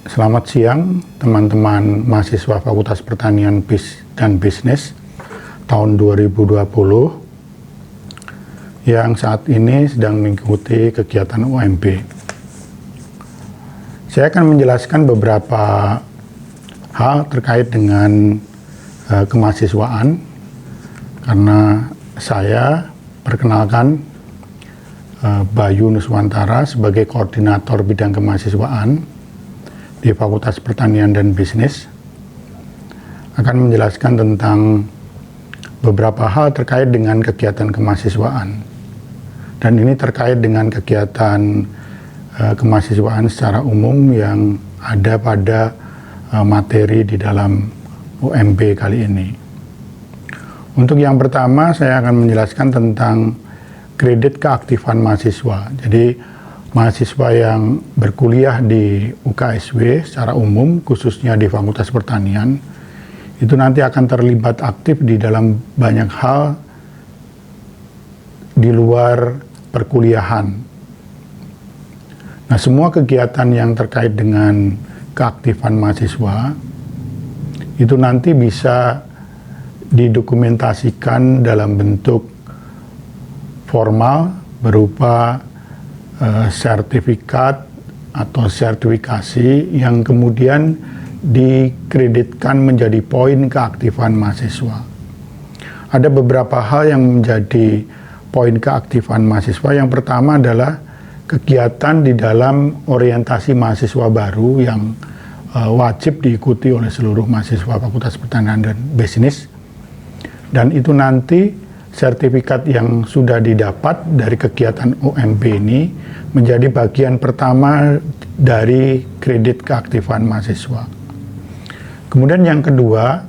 Selamat siang teman-teman mahasiswa Fakultas Pertanian dan Bisnis tahun 2020 yang saat ini sedang mengikuti kegiatan UMB. Saya akan menjelaskan beberapa hal terkait dengan kemahasiswaan, karena saya perkenalkan Bayu Nuswantara sebagai koordinator bidang kemahasiswaan di Fakultas Pertanian dan Bisnis, akan menjelaskan tentang beberapa hal terkait dengan kegiatan kemahasiswaan. Dan ini terkait dengan kegiatan kemahasiswaan secara umum yang ada pada materi di dalam UMB kali ini. Untuk yang pertama, saya akan menjelaskan tentang kredit keaktifan mahasiswa. Jadi mahasiswa yang berkuliah di UKSW secara umum, khususnya di Fakultas Pertanian, itu nanti akan terlibat aktif di dalam banyak hal di luar perkuliahan. Nah, semua kegiatan yang terkait dengan keaktifan mahasiswa itu nanti bisa didokumentasikan dalam bentuk formal berupa sertifikat atau sertifikasi yang kemudian dikreditkan menjadi poin keaktifan mahasiswa. Ada beberapa hal yang menjadi poin keaktifan mahasiswa. Yang pertama adalah kegiatan di dalam orientasi mahasiswa baru yang wajib diikuti oleh seluruh mahasiswa Fakultas Pertanian dan Bisnis. Dan itu nanti sertifikat yang sudah didapat dari kegiatan UMB ini menjadi bagian pertama dari kredit keaktifan mahasiswa. Kemudian yang kedua,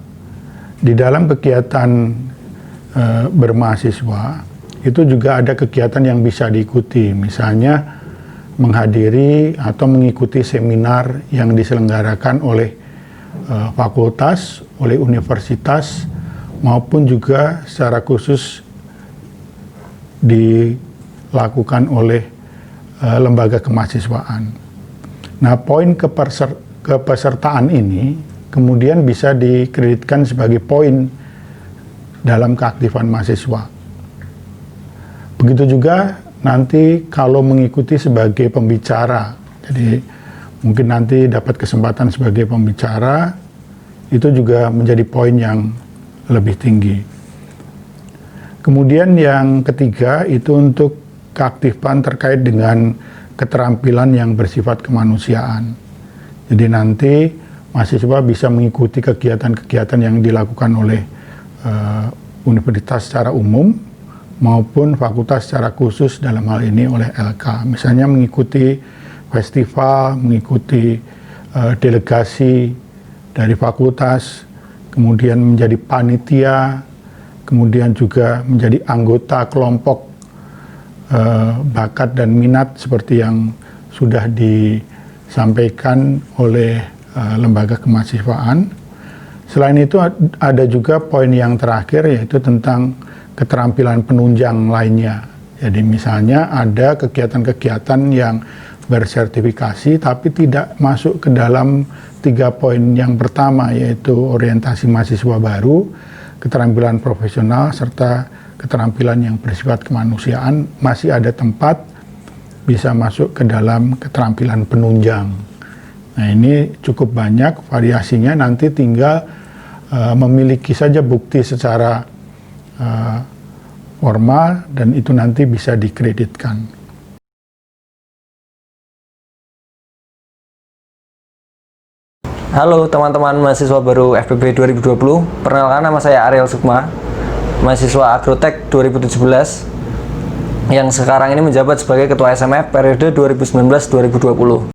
di dalam kegiatan bermahasiswa itu juga ada kegiatan yang bisa diikuti, misalnya menghadiri atau mengikuti seminar yang diselenggarakan oleh fakultas, oleh universitas, maupun juga secara khusus dilakukan oleh lembaga kemahasiswaan. Nah, poin kepesertaan ini kemudian bisa dikreditkan sebagai poin dalam keaktifan mahasiswa. Begitu juga nanti kalau mengikuti sebagai pembicara, jadi mungkin nanti dapat kesempatan sebagai pembicara, itu juga menjadi poin yang lebih tinggi. Kemudian yang ketiga itu untuk keaktifan terkait dengan keterampilan yang bersifat kemanusiaan. Jadi nanti mahasiswa bisa mengikuti kegiatan-kegiatan yang dilakukan oleh universitas secara umum maupun fakultas secara khusus, dalam hal ini oleh LK. Misalnya mengikuti festival, mengikuti delegasi dari fakultas, kemudian menjadi panitia, kemudian juga menjadi anggota kelompok bakat dan minat seperti yang sudah disampaikan oleh lembaga kemahasiswaan. Selain itu ada juga poin yang terakhir, yaitu tentang keterampilan penunjang lainnya. Jadi misalnya ada kegiatan-kegiatan yang bersertifikasi tapi tidak masuk ke dalam 3 poin yang pertama, yaitu orientasi mahasiswa baru, keterampilan profesional, serta keterampilan yang bersifat kemanusiaan, masih ada tempat bisa masuk ke dalam keterampilan penunjang. Nah, ini cukup banyak variasinya, nanti tinggal memiliki saja bukti secara formal dan itu nanti bisa dikreditkan. Halo teman-teman mahasiswa baru FPB 2020, perkenalkan nama saya Ariel Sukma, mahasiswa Agrotek 2017 yang sekarang ini menjabat sebagai Ketua SMF periode 2019-2020.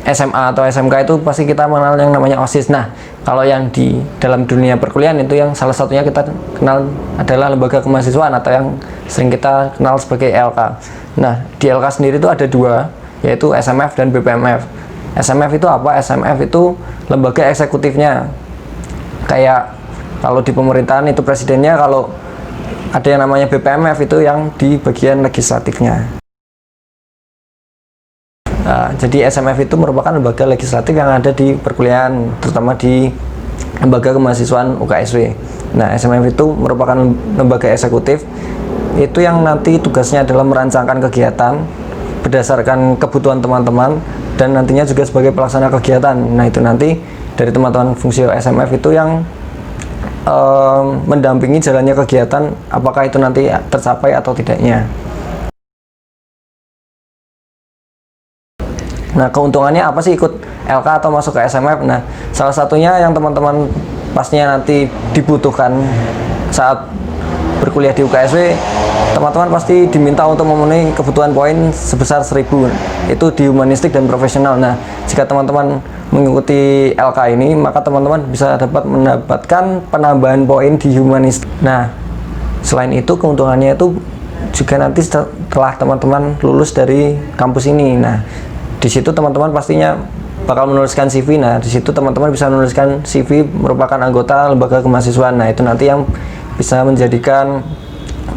SMA atau SMK itu pasti kita mengenal yang namanya OSIS. Nah, kalau yang di dalam dunia perkuliahan itu yang salah satunya kita kenal adalah lembaga kemahasiswaan atau yang sering kita kenal sebagai LK. Nah, di LK sendiri itu ada 2, yaitu SMF dan BPMF. SMF itu apa? SMF itu lembaga eksekutifnya. Kayak kalau di pemerintahan itu presidennya, kalau ada yang namanya BPMF itu yang di bagian legislatifnya. Jadi SMF itu merupakan lembaga legislatif yang ada di perkuliahan, terutama di lembaga kemahasiswaan UKSW. Nah, SMF itu merupakan lembaga eksekutif, itu yang nanti tugasnya adalah merancangkan kegiatan berdasarkan kebutuhan teman-teman, dan nantinya juga sebagai pelaksana kegiatan. Nah, itu nanti dari teman-teman fungsi SMF itu yang mendampingi jalannya kegiatan, apakah itu nanti tercapai atau tidaknya. Nah, keuntungannya apa sih ikut LK atau masuk ke SMF? Nah, salah satunya yang teman-teman pastinya nanti dibutuhkan saat berkuliah di UKSW, teman-teman pasti diminta untuk memenuhi kebutuhan poin sebesar 1000, itu di humanistik dan profesional. Nah, jika teman-teman mengikuti LK ini, maka teman-teman bisa mendapatkan penambahan poin di humanistik. Nah, selain itu keuntungannya itu juga nanti setelah teman-teman lulus dari kampus ini. Nah, di situ teman-teman pastinya bakal menuliskan CV. Nah, di situ teman-teman bisa menuliskan CV merupakan anggota lembaga kemahasiswaan. Nah, itu nanti yang bisa menjadikan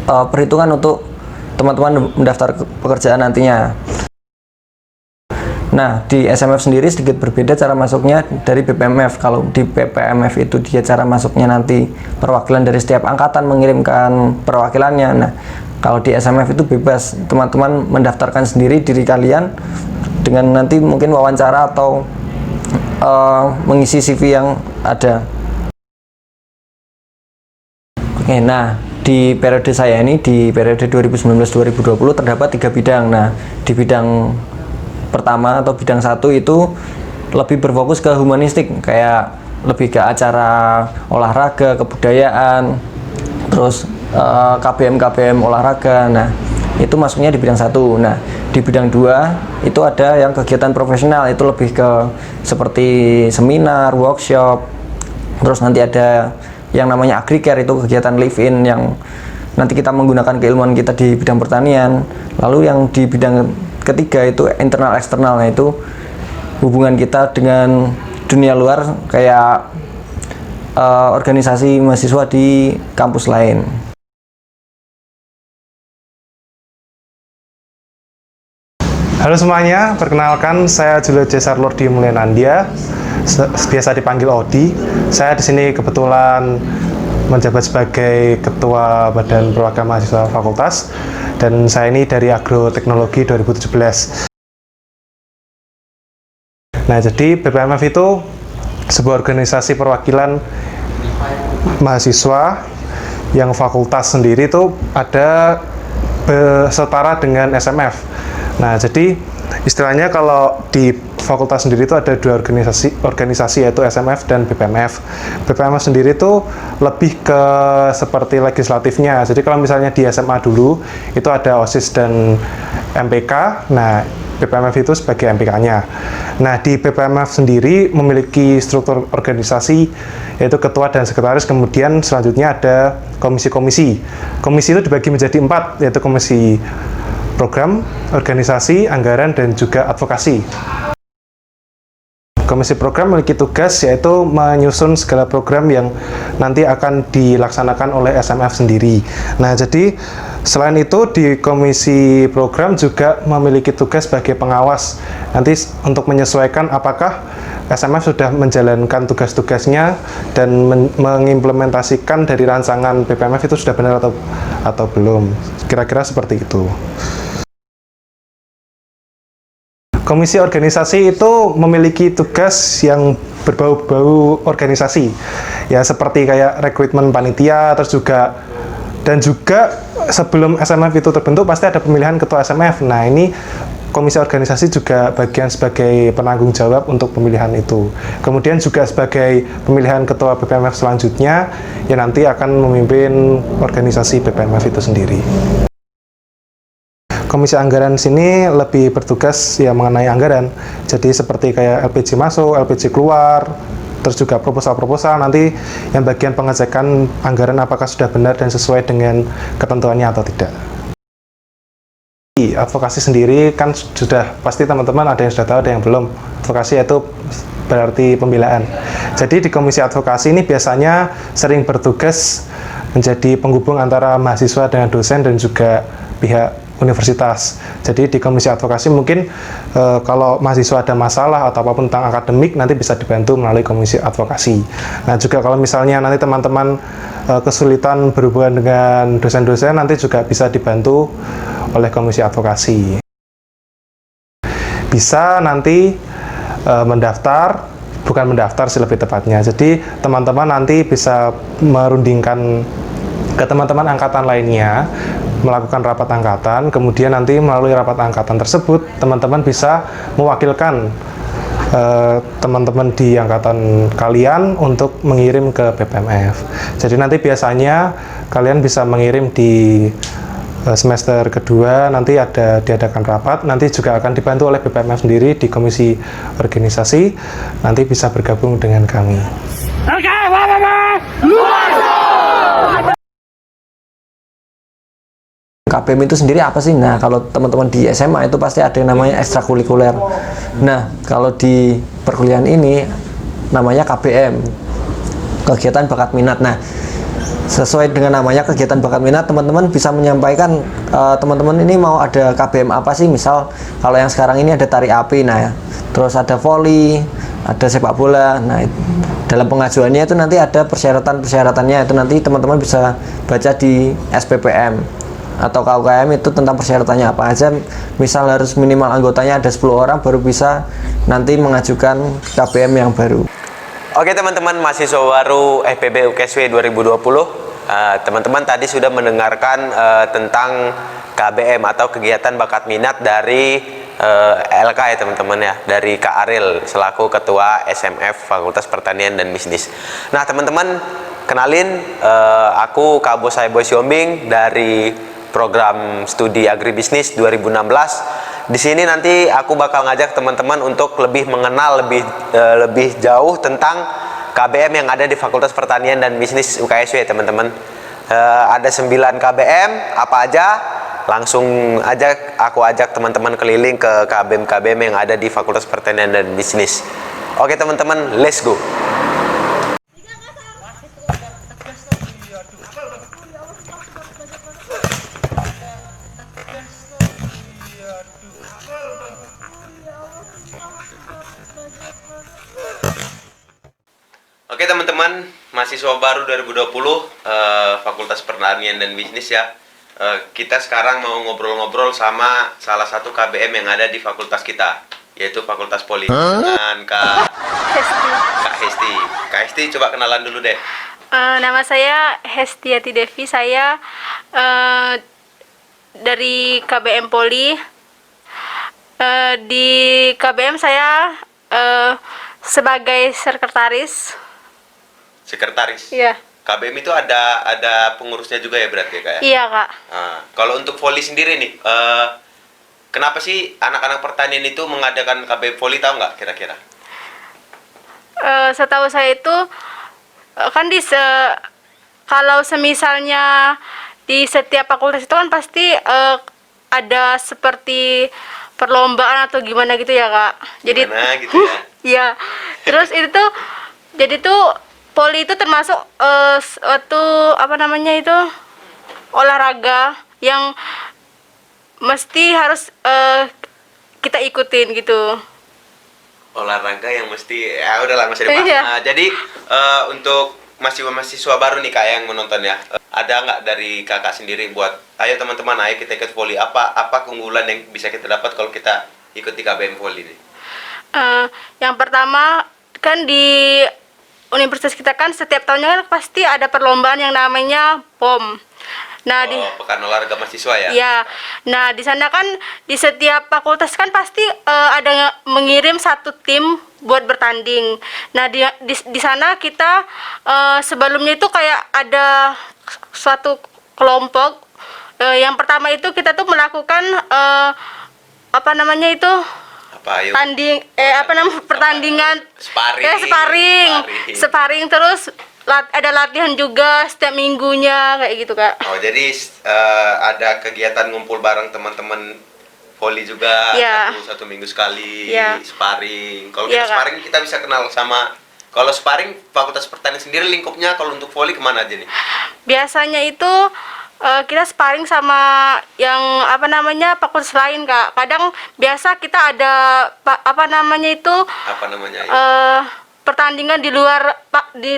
perhitungan untuk teman-teman mendaftar pekerjaan nantinya. Nah, di SMF sendiri sedikit berbeda cara masuknya dari BPMF. Kalau di BPMF itu dia cara masuknya nanti perwakilan dari setiap angkatan mengirimkan perwakilannya. Nah, kalau di SMF itu bebas, teman-teman mendaftarkan sendiri diri kalian dengan nanti mungkin wawancara atau mengisi CV yang ada. Oke, nah di periode saya ini, di periode 2019-2020 terdapat 3 bidang. Nah, di bidang pertama atau bidang 1 itu lebih berfokus ke humanistik, kayak lebih ke acara olahraga, kebudayaan, terus KBM olahraga. Nah, itu masuknya di bidang 1. Nah, di bidang 2 itu ada yang kegiatan profesional, itu lebih ke seperti seminar, workshop, terus nanti ada yang namanya agricare, itu kegiatan live-in yang nanti kita menggunakan keilmuan kita di bidang pertanian. Lalu yang di bidang ketiga itu internal eksternal, nah itu hubungan kita dengan dunia luar, kayak organisasi mahasiswa di kampus lain. Halo semuanya, perkenalkan saya Julio Cesar Lordi Mulyanandia, biasa dipanggil Odi. Saya di sini kebetulan menjabat sebagai Ketua Badan Perwakilan Mahasiswa Fakultas, dan saya ini dari Agroteknologi 2017. Nah, jadi BPMF itu sebuah organisasi perwakilan mahasiswa yang fakultas sendiri itu ada setara dengan SMF. Nah, jadi istilahnya kalau di fakultas sendiri itu ada 2 organisasi yaitu SMF dan BPMF. BPMF sendiri itu lebih ke seperti legislatifnya. Jadi kalau misalnya di SMA dulu itu ada OSIS dan MPK. Nah, BPMF itu sebagai MPK-nya. Nah, di BPMF sendiri memiliki struktur organisasi yaitu ketua dan sekretaris, kemudian selanjutnya ada komisi-komisi. Komisi itu dibagi menjadi 4, yaitu komisi program, organisasi, anggaran, dan juga advokasi. Komisi program memiliki tugas yaitu menyusun segala program yang nanti akan dilaksanakan oleh SMF sendiri. Nah, jadi selain itu di komisi program juga memiliki tugas sebagai pengawas nanti untuk menyesuaikan apakah SMF sudah menjalankan tugas-tugasnya dan mengimplementasikan dari rancangan BPMF itu sudah benar atau belum. Kira-kira seperti itu. Komisi organisasi itu memiliki tugas yang berbau-bau organisasi, ya seperti kayak rekrutmen panitia, terus juga sebelum SMF itu terbentuk pasti ada pemilihan ketua SMF. Nah, ini komisi organisasi juga bagian sebagai penanggung jawab untuk pemilihan itu. Kemudian juga sebagai pemilihan ketua BPMF selanjutnya yang nanti akan memimpin organisasi BPMF itu sendiri. Komisi anggaran sini lebih bertugas ya mengenai anggaran. Jadi seperti kayak LPJ masuk, LPJ keluar, terus juga proposal-proposal, nanti yang bagian pengecekan anggaran apakah sudah benar dan sesuai dengan ketentuannya atau tidak. Advokasi sendiri kan sudah pasti teman-teman ada yang sudah tahu, ada yang belum. Advokasi itu berarti pembelaan. Jadi di komisi advokasi ini biasanya sering bertugas menjadi penghubung antara mahasiswa dengan dosen dan juga pihak universitas. Jadi di komisi advokasi mungkin kalau mahasiswa ada masalah atau apapun tentang akademik nanti bisa dibantu melalui komisi advokasi. Nah juga kalau misalnya nanti teman-teman kesulitan berhubungan dengan dosen-dosen nanti juga bisa dibantu oleh komisi advokasi. Bisa nanti bukan mendaftar sih lebih tepatnya. Jadi teman-teman nanti bisa merundingkan ke teman-teman angkatan lainnya, melakukan rapat angkatan, kemudian nanti melalui rapat angkatan tersebut teman-teman bisa mewakilkan teman-teman di angkatan kalian untuk mengirim ke BPMF. Jadi nanti biasanya kalian bisa mengirim di semester kedua, nanti diadakan rapat, nanti juga akan dibantu oleh BPMF sendiri di komisi organisasi, nanti bisa bergabung dengan kami. KBM itu sendiri apa sih? Nah, kalau teman-teman di SMA itu pasti ada yang namanya ekstrakurikuler. Nah, kalau di perkuliahan ini namanya KBM, kegiatan bakat minat. Nah, sesuai dengan namanya kegiatan bakat minat, teman-teman bisa menyampaikan teman-teman ini mau ada KBM apa sih? Misal kalau yang sekarang ini ada tari api, nah terus ada voli, ada sepak bola. Nah, dalam pengajuannya itu nanti ada persyaratan-persyaratannya, itu nanti teman-teman bisa baca di SPPM atau KUKM itu tentang persyaratannya apa aja. Misal harus minimal anggotanya ada 10 orang baru bisa nanti mengajukan KBM yang baru. Oke teman-teman mahasiswa baru FPB UKSW 2020, teman-teman tadi sudah mendengarkan tentang KBM atau kegiatan bakat minat dari LK ya teman-teman ya, dari Kak Aril selaku Ketua SMF Fakultas Pertanian dan Bisnis. Nah teman-teman kenalin, aku Kak Bosai Boy Siombing dari program studi agribisnis 2016. Di sini nanti aku bakal ngajak teman-teman untuk lebih mengenal lebih jauh tentang KBM yang ada di Fakultas Pertanian dan Bisnis UKSW teman-teman. Ada 9 KBM, apa aja? Langsung aja aku ajak teman-teman keliling ke KBM-KBM yang ada di Fakultas Pertanian dan Bisnis. Oke teman-teman, let's go. Oke teman-teman, mahasiswa baru 2020 Fakultas Pertanian dan Bisnis ya. Kita sekarang mau ngobrol-ngobrol sama salah satu KBM yang ada di fakultas kita, yaitu Fakultas Poli. Dengan Kak Hesti. Kak Hesti, coba kenalan dulu deh. Nama saya Hestiati Devi, saya dari KBM Poli. Di KBM saya sebagai sekretaris. Sekretaris? Iya. KBM itu ada pengurusnya juga ya berarti ya Kak ya? Iya Kak. Kalau untuk voli sendiri nih, kenapa sih anak-anak pertanian itu mengadakan KBM voli, tahu nggak kira-kira? Setahu saya itu kan kalau semisalnya di setiap fakultas itu kan pasti ada seperti perlombaan atau gimana gitu ya Kak. Jadi Gimana gitu ya? Iya. Terus itu tuh jadi tuh Poli itu termasuk suatu olahraga yang mesti harus kita ikutin gitu. Olahraga yang mesti, ya udahlah nggak usah dibahas. Iya. Jadi untuk mahasiswa baru nih Kak yang menonton ya, ada nggak dari kakak sendiri buat, ayo teman-teman, ayo kita ikut voli, apa keunggulan yang bisa kita dapat kalau kita ikut di KBM voli nih? Yang pertama kan di universitas kita kan setiap tahunnya kan pasti ada perlombaan yang namanya POM. Nah, Pekan Olahraga Mahasiswa ya? Ya, nah di sana kan di setiap fakultas kan pasti ada mengirim satu tim buat bertanding. Nah di sana kita sebelumnya itu kayak ada suatu kelompok. Yang pertama itu kita tuh melakukan pertandingan sparring terus ada latihan juga setiap minggunya kayak gitu Kak. Oh jadi ada kegiatan ngumpul bareng teman-teman voli juga, ya. satu minggu sekali, ya. sparring. Kalau ya, kita sparring kita bisa kenal sama, kalau sparring Fakultas Pertanian sendiri lingkupnya kalau untuk voli kemana aja nih? Biasanya itu kita sparring sama yang apa namanya fakultas lain Kak. Kadang biasa kita ada apa namanya itu Apa namanya? pertandingan di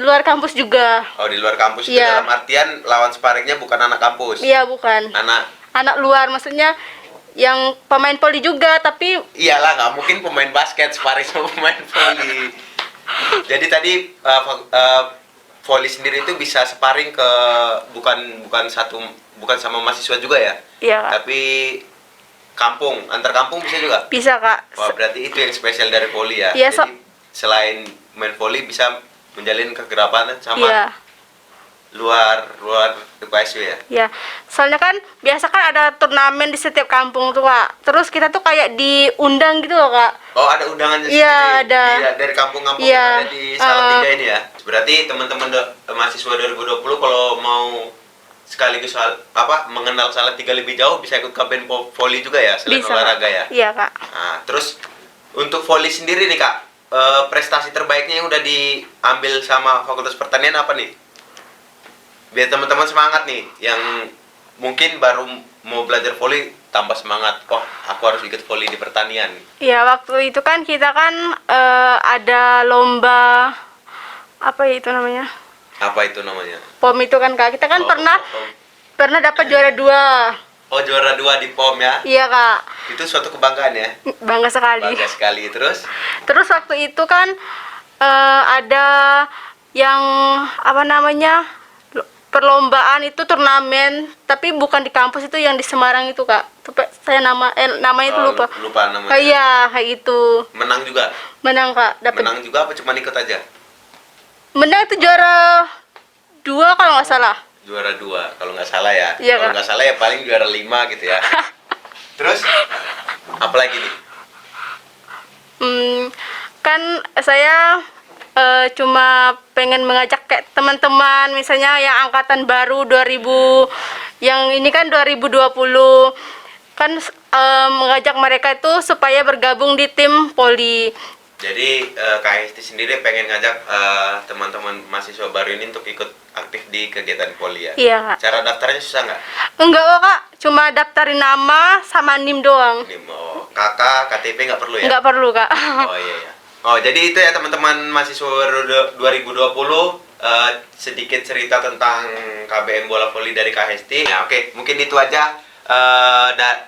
luar kampus juga. Oh, di luar kampus itu Iya. dalam artian lawan sparringnya bukan anak kampus. Iya bukan. Anak luar maksudnya yang pemain voli juga tapi Iyalah, nggak mungkin pemain basket sparring sama pemain voli. Jadi tadi voli sendiri itu bisa sparring ke bukan sama mahasiswa juga ya? iya Kak. Tapi antar kampung bisa juga. Bisa Kak. Wah, berarti itu yang spesial dari voli ya. Iya, Jadi selain main voli bisa menjalin kekerabatan sama Iya. luar UKSW ya. Ya, soalnya kan biasa kan ada turnamen di setiap kampung tuh Kak. Terus kita tuh kayak diundang gitu loh Kak. Oh, ada undangannya Iya, sendiri ada. dari kampung-kampung Iya, yang ada di Salatiga ini ya. Berarti teman-teman mahasiswa 2020 kalau mau sekaligus mengenal Salatiga lebih jauh bisa ikut KBM voli juga ya selain Bisa, olahraga Kak. ya. Iya Kak. Nah, terus untuk voli sendiri nih Kak, prestasi terbaiknya yang udah diambil sama Fakultas Pertanian apa nih? Biar teman-teman semangat nih, yang mungkin baru mau belajar voli tambah semangat. Oh, aku harus ikut voli di pertanian. Iya, waktu itu kan kita kan ada lomba apa ya itu namanya? Apa itu namanya? POM itu kan Kak. Kita kan Oh, POM. pernah dapat juara 2. Oh, juara 2 di POM ya? Iya Kak. Itu suatu kebanggaan ya? Bangga sekali. Bangga sekali. Terus? Terus waktu itu kan ada yang apa namanya? Perlombaan itu turnamen, tapi bukan di kampus, itu yang di Semarang itu Kak. Saya namanya itu lupa. Lupa namanya. Iya, kayak itu. Menang juga? Menang Kak, dapat. Menang juga apa cuma ikut aja? Menang itu juara 2 kalau nggak salah. Juara 2, kalau nggak salah ya. Iya, Kalau Kak. nggak salah ya paling juara 5 gitu ya. Terus? Apa lagi nih? Kan saya cuma pengen mengajak kayak teman-teman misalnya yang angkatan baru 2000 yang ini kan 2020 kan mengajak mereka itu supaya bergabung di tim poli. Jadi KST sendiri pengen ngajak teman-teman mahasiswa baru ini untuk ikut aktif di kegiatan poli ya? Iya Kak. Cara daftarnya susah nggak? Enggak kok Kak, cuma daftarin nama sama NIM doang. Oh, kakak, KTP nggak perlu ya? Enggak perlu Kak. Oh iya ya. Oh, jadi itu ya teman-teman mahasiswa 2020 sedikit cerita tentang KBM Bola Voli dari KHST. Nah, oke, mungkin itu aja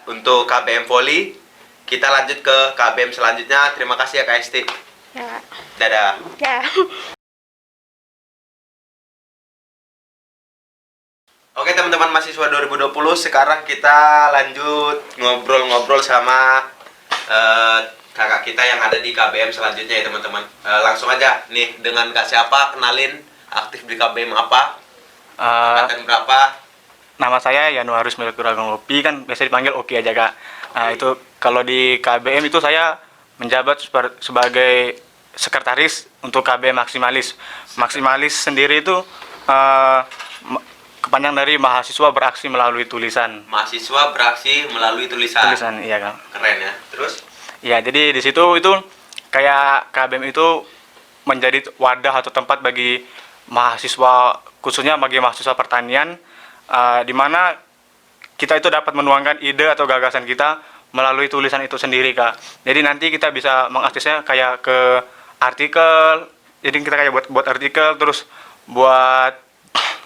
untuk KBM Voli. Kita lanjut ke KBM selanjutnya. Terima kasih ya KHST. Ya. Kak. Dadah. Ya. Oke teman-teman mahasiswa 2020, sekarang kita lanjut ngobrol-ngobrol sama kakak kita yang ada di KBM selanjutnya ya teman-teman. Langsung aja nih, dengan Kak siapa, kenalin aktif di KBM apa, angkatan berapa. Nama saya Yanuarus Melkuragang Lopi, kan biasa dipanggil Oki aja Kak. Nah, itu kalau di KBM itu saya menjabat sebagai sekretaris untuk KBM Maksimalis. Maksimalis sendiri itu kepanjangan dari mahasiswa beraksi melalui tulisan. Mahasiswa beraksi melalui tulisan. Tulisan, iya Kak. Keren ya. Terus? Ya, jadi di situ itu kayak KBM itu menjadi wadah atau tempat bagi mahasiswa, khususnya bagi mahasiswa pertanian, di mana kita itu dapat menuangkan ide atau gagasan kita melalui tulisan itu sendiri Kak. Jadi nanti kita bisa mengaksesnya kayak ke artikel, jadi kita kayak buat artikel, terus buat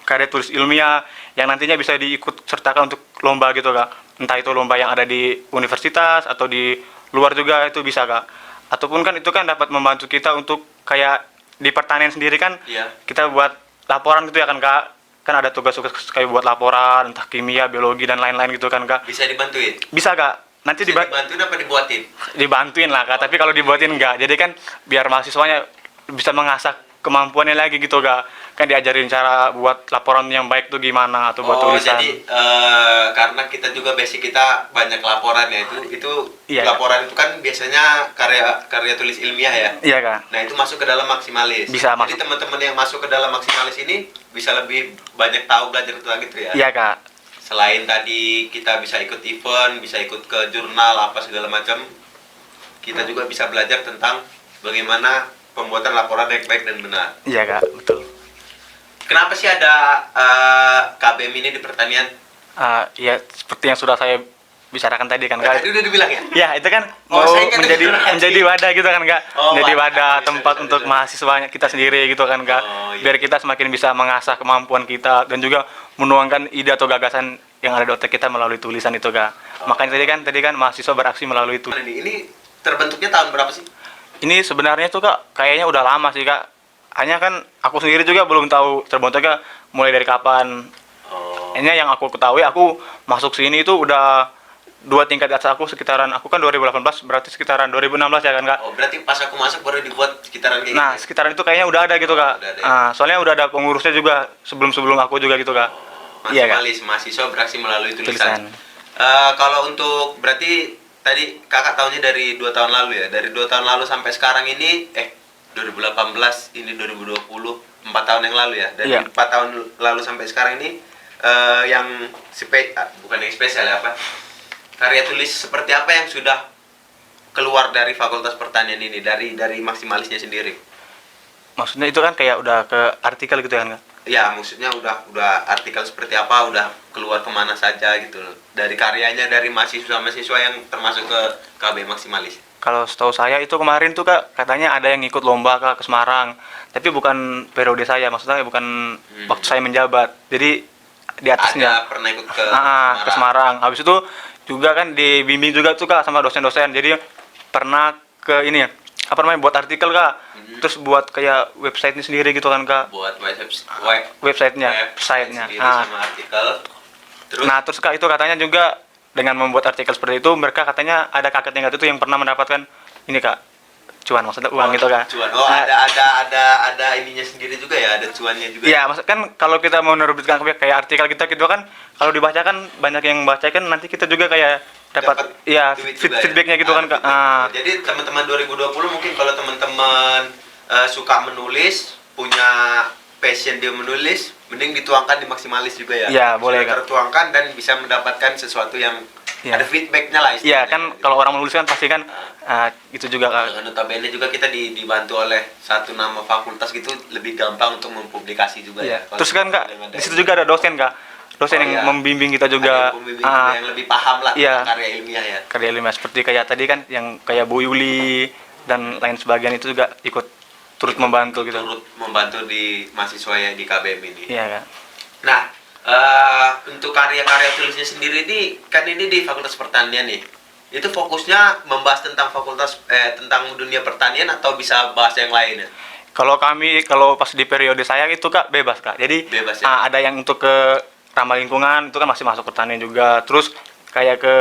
karya tulis ilmiah yang nantinya bisa diikut sertakan untuk lomba gitu Kak. Entah itu lomba yang ada di universitas atau di luar juga itu bisa Kak. Ataupun kan itu kan dapat membantu kita untuk kayak di pertanian sendiri kan, Iya. kita buat laporan gitu ya kan Kak. Kan ada tugas-tugas kayak buat laporan, entah kimia, biologi dan lain-lain gitu kan Kak. Bisa dibantuin? Bisa Kak. Nanti Bisa dibantuin apa dibuatin? dibantuin lah Kak, tapi kalau dibuatin enggak. Jadi kan biar mahasiswanya bisa mengasah kemampuannya lagi gitu Kak. Kan diajarin cara buat laporan yang baik tuh gimana atau buat tulisan. Jadi karena kita juga basic kita banyak laporan ya, itu Iya, laporan itu kan biasanya karya tulis ilmiah ya. Iya Kak. Nah, itu masuk ke dalam Maksimalis. Bisa Jadi masuk. teman-teman yang masuk ke dalam Maksimalis ini bisa lebih banyak tahu, belajar tentang gitu ya. Iya Kak. Selain tadi kita bisa ikut event, bisa ikut ke jurnal apa segala macam, kita juga bisa belajar tentang bagaimana pembuatan laporan yang baik dan benar. Iya Kak, betul. Kenapa sih ada KBM ini di pertanian? Ya seperti yang sudah saya bicarakan tadi kan Kak. Tadi udah dibilang ya? Ya, itu kan Oh, mau saya ingat menjadi wadah gitu kan Kak. Oh, Menjadi wadah. wadah Bisa, tempat bisa, untuk bisa. mahasiswanya kita sendiri gitu kan Kak. Oh, iya. Biar kita semakin bisa mengasah kemampuan kita dan juga menuangkan ide atau gagasan yang ada di otak kita melalui tulisan itu Kak. Makanya tadi kan mahasiswa beraksi melalui itu. Ini terbentuknya tahun berapa sih? Ini sebenarnya tuh Kak, kayaknya udah lama sih Kak. Hanya kan aku sendiri juga belum tahu terbentuknya mulai dari kapan. Oh. Hanya yang aku ketahui, aku masuk sini itu udah 2 tingkat di atas aku sekitaran, aku kan 2018, berarti sekitaran 2016 ya kan Kak. Oh, berarti pas aku masuk baru dibuat sekitaran kayak Nah, gitu. sekitaran itu kayaknya udah ada gitu Kak. Udah ada ya? Soalnya udah ada pengurusnya juga sebelum aku juga gitu Kak. Iya Kak. Maksimalis mahasiswa beraksi melalui tulisan. Tulisan. Kalau untuk berarti tadi kakak tahunya dari 2 tahun lalu ya. Dari 2 tahun lalu sampai sekarang ini 2018 ini 2020 4 tahun yang lalu ya. Dari Iya. 4 tahun lalu sampai sekarang ini yang bukan yang spesial ya apa? Karya tulis seperti apa yang sudah keluar dari Fakultas Pertanian ini dari Maksimalisnya sendiri? Maksudnya itu kan kayak udah ke artikel gitu kan Kak. Ya, maksudnya udah artikel seperti apa, udah keluar kemana saja gitu loh. Dari karyanya, dari mahasiswa-mahasiswa yang termasuk ke KB Maksimalis. Kalau setahu saya itu kemarin tuh Kak, katanya ada yang ikut lomba Kak ke Semarang. Tapi bukan periode saya, maksudnya bukan waktu saya menjabat. Jadi di atasnya. Ada pernah ikut ke Ke Semarang. Habis itu juga kan dibimbing juga tuh Kak sama dosen-dosen. Jadi pernah ke ini ya, apa namanya, buat artikel Kak. Terus buat kayak website-nya sendiri gitu kan Kak. Buat Website-nya. sendiri sama artikel. Terus Nah, terus Kak itu katanya juga dengan membuat artikel seperti itu, mereka katanya ada kakak tingkat itu yang pernah mendapatkan ini Kak, cuan, maksudnya uang gitu Kak. cuan. Oh, Nah, ada ininya sendiri juga ya, ada cuannya juga. iya, maksud kan kalau kita mau menerbitkan kayak artikel kita gitu kan, kalau dibacakan banyak yang baca kan, nanti kita juga kayak dapat ya duit juga ya. feedbacknya gitu kan Kak. Jadi teman-teman 2020 mungkin kalau teman-teman suka menulis, punya passion dia menulis, mending dituangkan di Maksimalis juga ya. Iya, boleh, Sudah Kak. tertuangkan dan bisa mendapatkan sesuatu yang Iya. ada feedbacknya lah Iya istilahnya. kan, kalau orang menulis kan pasti kan itu juga Kak. Notabene juga kita dibantu oleh satu nama fakultas gitu, lebih gampang untuk mempublikasi juga Iya. ya. Kalau Terus kan Kak, yang ada di situ juga ada dosen Kak. Dosen Oh, yang iya. membimbing kita ada juga. yang pembimbing juga yang lebih paham lah Iya. tentang karya ilmiah ya. Karya ilmiah seperti kayak tadi kan yang kayak Bu Yuli dan lain sebagainya itu juga ikut turut membantu gitu. Turut membantu di mahasiswa ya di KBM ini. Iya Kak. Nah, untuk karya-karya tulisnya sendiri ini kan ini di Fakultas Pertanian nih. Itu fokusnya membahas tentang tentang dunia pertanian atau bisa bahas yang lain ya? Kalau pas di periode saya itu Kak bebas Kak. Jadi Bebas ya? ada yang untuk ke ramah lingkungan itu kan masih masuk pertanian juga. Terus kayak ke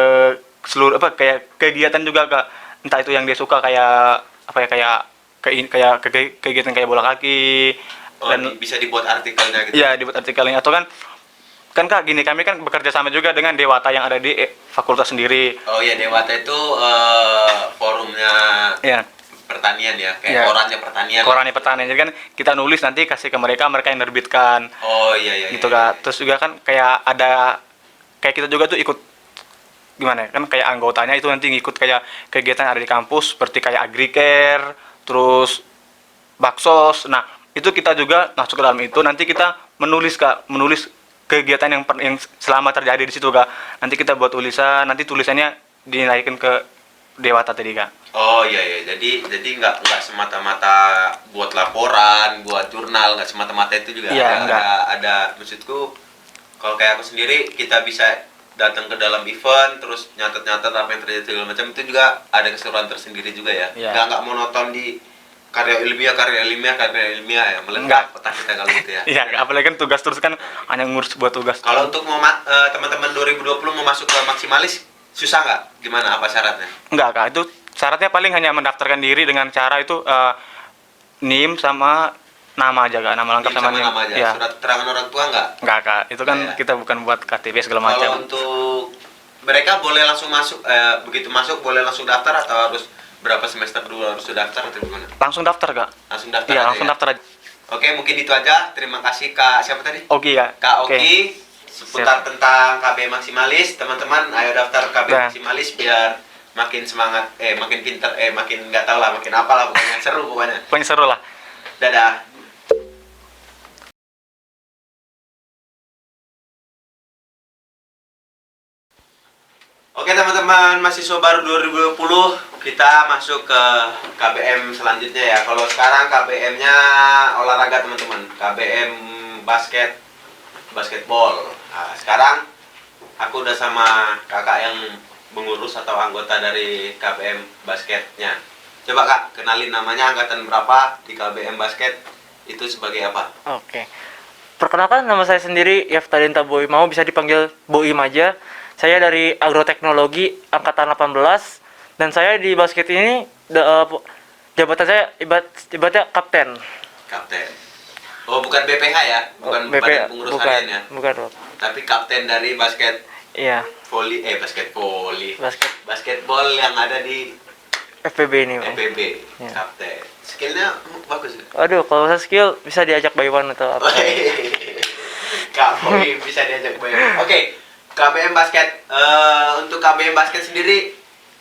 seluruh kayak kegiatan juga Kak. Entah itu yang dia suka kayak kegiatan kayak bola kaki Oh, bisa dibuat artikelnya gitu. iya dibuat artikelnya, atau kan Kak gini, kami kan bekerja sama juga dengan Dewata yang ada di fakultas sendiri. Oh iya, Dewata itu forumnya Iya. pertanian ya, kayak Iya. korannya pertanian. Korannya pertanian. Jadi kan kita nulis nanti kasih ke mereka yang nerbitkan. Oh iya Gitu iya, Kak. iya. Terus juga kan kayak ada kayak kita juga tuh ikut gimana ya? Kan kayak anggotanya itu nanti ngikut kayak kegiatan yang ada di kampus seperti kayak agricare, terus baksos. Nah, itu kita juga masuk ke dalam itu, nanti kita menulis Kak, menulis kegiatan yang selama terjadi di situ Kak. Nanti kita buat tulisan, nanti tulisannya dinaikkan ke Dewata tadi Kak. Oh iya iya, jadi nggak semata-mata buat laporan, buat jurnal, nggak semata-mata itu juga. Iya, enggak. Ada maksudku, kalau kayak aku sendiri kita bisa datang ke dalam event, terus nyatet-nyatet apa yang terjadi segala macam, itu juga ada keseruan tersendiri juga ya. Iya. Nggak monoton di karya ilmiah ya, Enggak. meledak otak kita kalau gitu ya. Iya, apalagi kan tugas terus kan hanya ngurus buat tugas. Kalau untuk teman-teman 2020 mau masuk ke Maksimalis, susah nggak? Gimana, apa syaratnya? Enggak Kak, itu syaratnya paling hanya mendaftarkan diri dengan cara itu NIM sama nama aja Kak, nama lengkap sama NIM. nama aja. Iya. Surat keterangan orang tua nggak? Enggak Kak, itu kan Iya. kita bukan buat KTP segala Kalau macam. untuk mereka boleh langsung masuk, begitu masuk boleh langsung daftar atau harus berapa semester dulu harus daftar atau gimana? Langsung daftar Kak. Langsung daftar Iya, aja langsung ya? daftar aja. Oke, mungkin itu aja. Terima kasih Kak, siapa tadi? Oke ya. Kak Oke. Oki, seputar tentang KB Maksimalis. Teman-teman, ayo daftar KB Nah. Maksimalis biar makin semangat, makin pinter, makin nggak tahu lah, makin apalah pokoknya seru pokoknya. Pokoknya seru lah. Dadah. Oke teman-teman, mahasiswa baru 2020, kita masuk ke KBM selanjutnya ya. Kalau sekarang KBM-nya olahraga teman-teman, KBM basketball. Nah, sekarang aku udah sama kakak yang mengurus atau anggota dari KBM basketnya. Coba kak, kenalin namanya, angkatan berapa di KBM basket, itu sebagai apa? Oke. Perkenalkan, nama saya sendiri Yaftadinta Boim, mau bisa dipanggil Boim aja. Saya dari Agroteknologi angkatan 18 dan saya di basket ini jabatan saya ibaratnya kapten. Kapten. Oh, bukan BPH ya, bukan badan pengurus harian ya. Bukan, Rob. Tapi kapten dari basket Iya, basket volley. basket Basketball yang ada di FPB ini, Bang. FPB, Ya. kapten. Skillnya bagus ya? Aduh, kalau saya skill bisa diajak Baywan atau apa. Kak Boy bisa diajak main. Oke, KBM basket. Untuk KBM basket sendiri,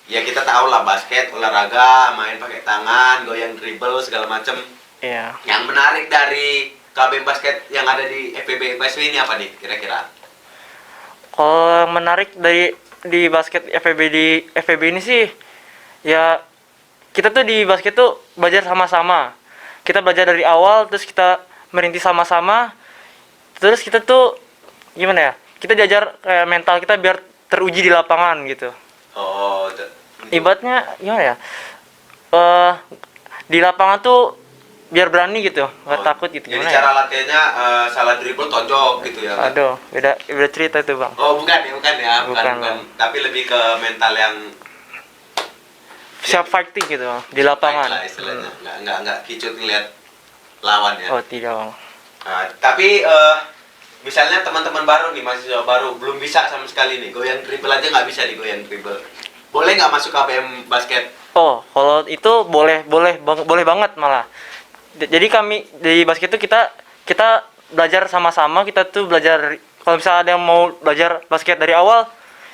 ya kita tahu lah basket, olahraga, main pakai tangan, goyang dribble segala macem. Iya. Yang menarik dari KBM basket yang ada di FPB UKSW ini apa nih kira-kira? Kalau yang menarik di basket FPB ini sih, ya kita tuh di basket tuh belajar sama-sama. Kita belajar dari awal, terus kita merintis sama-sama. Terus kita tuh gimana ya? Kita diajar kayak mental kita biar teruji di lapangan gitu. Oh, Ibaratnya gimana ya? Di lapangan tuh biar berani gitu, nggak takut gitu. Jadi Gimana cara ya? latihannya salah dribble tonjok gitu ya? Aduh, beda cerita itu, Bang. Oh, bukan ya, bukan. Bukan. Tapi lebih ke mental yang Siap fighting gitu, Bang, di lapangan. baik lah istilahnya. Nggak kicut ngeliat lawan ya. Oh, tidak, Bang. Nah, tapi misalnya teman-teman baru nih, mahasiswa baru belum bisa sama sekali nih, goyang dribble aja nggak bisa nih, goyang dribble. Boleh nggak masuk KBM basket? Oh, kalau itu boleh banget malah. Jadi kami di basket itu kita belajar sama-sama, kita tuh belajar, kalau misalnya ada yang mau belajar basket dari awal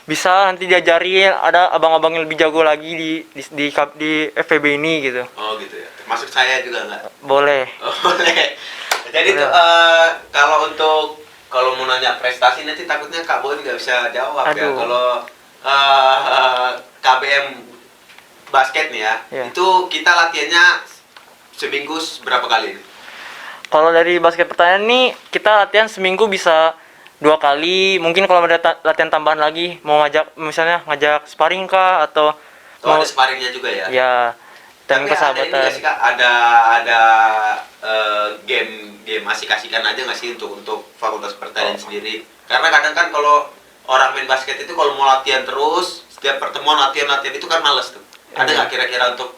bisa nanti diajarin, ada abang-abang yang lebih jago lagi di FPB ini gitu. Oh gitu ya. Termasuk saya juga nggak? Boleh. Oh, boleh. Jadi tuh kalau mau nanya prestasi nanti takutnya Kak Boy nggak bisa jawab ya. Aduh. Kalau KBM basket nih ya, Iya. itu kita latihannya seminggu berapa kali nih? Kalau dari basket pertanian nih, kita latihan seminggu bisa 2 kali. Mungkin kalau ada latihan tambahan lagi, mau ngajak sparring kah atau Oh, ada sparringnya juga ya? ya dan Tapi ada ini persahabatan. nggak sih Kak? Ada game asik-asikan aja nggak sih untuk Fakultas Pertanian sendiri? Karena kadang kan kalau orang main basket itu kalau mau latihan terus, setiap pertemuan latihan itu kan males tuh. Ada nggak kira-kira untuk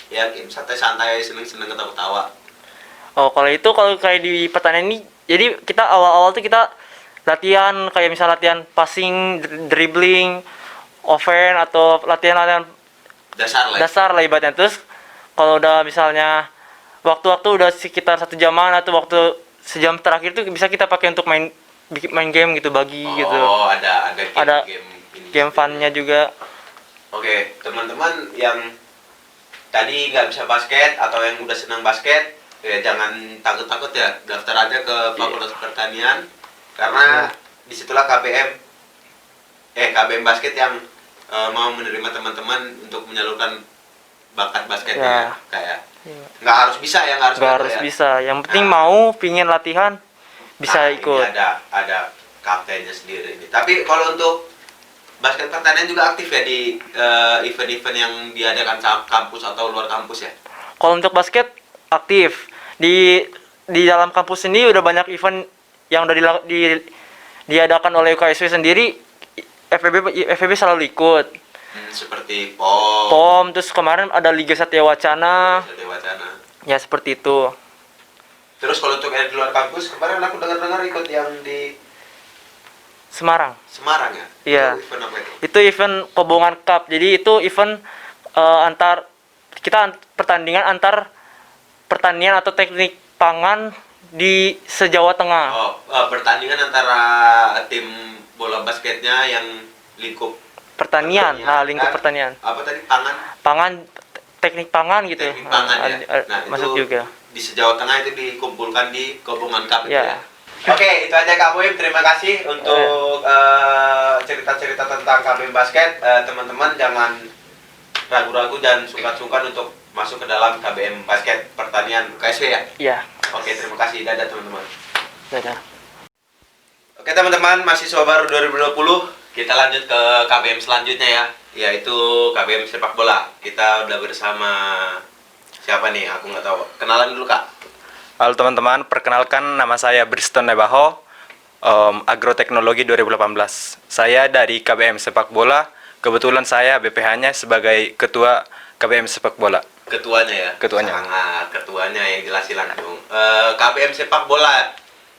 ya game santai-santai, seneng-seneng ketawa-ketawa? Oh, kalau kayak di pertanian ini, jadi kita awal-awal tuh kita latihan kayak misal latihan passing, dribbling, offense atau latihan dasar lah ibaratnya. Terus kalau udah misalnya waktu-waktu udah sekitar 1 jaman atau waktu sejam terakhir tuh bisa kita pakai untuk main game gitu, gitu. Oh, ada Game fun-nya juga. Oke, teman-teman yang tadi nggak bisa basket atau yang udah senang basket, ya jangan takut-takut ya, daftar aja ke Fakultas Pertanian karena disitulah KBM basket yang mau menerima teman-teman untuk menyalurkan bakat basketnya. Kayak nggak harus bisa ya, nggak harus ya. Bisa, yang penting mau pingin latihan bisa ikut. Ini ada kaptennya sendiri ini. Tapi kalau untuk basket pertanian juga aktif ya di event-event yang diadakan kampus atau luar kampus ya? Kalau untuk basket aktif di dalam kampus ini udah banyak event yang udah diadakan oleh UKSW sendiri. FEB selalu ikut. Seperti POM. POM, terus kemarin ada Liga Satya Wacana. Ya seperti itu. Terus kalau untuk yang di luar kampus, kemarin aku dengar ikut yang di Semarang ya? Iya. Itu event apa itu? Itu event Kobongan Cup. Jadi itu event pertandingan antar pertanian atau teknik pangan di se-Jawa Tengah. Oh, pertandingan antara tim bola basketnya yang lingkup Pertanian. Nah, lingkup kan? pertanian. Apa tadi? Pangan? Teknik pangan gitu. Teknik pangan ya. Nah, masuk itu juga. di se-Jawa Tengah itu dikumpulkan di Kobongan Cup itu Ya. ya. Oke, itu aja Kak Boim. Terima kasih untuk cerita-cerita tentang KBM Basket. Teman-teman jangan ragu-ragu dan sungkan-sungkan untuk masuk ke dalam KBM Basket Pertanian UKSW ya. Iya. Oke, terima kasih. Dadah teman-teman. Dadah. Oke teman-teman, mahasiswa baru 2020, kita lanjut ke KBM selanjutnya ya, yaitu KBM sepak bola. Kita udah bersama siapa nih? Aku nggak tahu. Kenalan dulu Kak. Halo teman-teman, perkenalkan nama saya Briston Nebaho, Agroteknologi 2018. Saya dari KBM Sepak Bola, kebetulan saya BPH-nya sebagai Ketua KBM Sepak Bola. Ketuanya ya? Ketuanya. Sangat, ketuanya yang jelasin langsung. KBM Sepak Bola,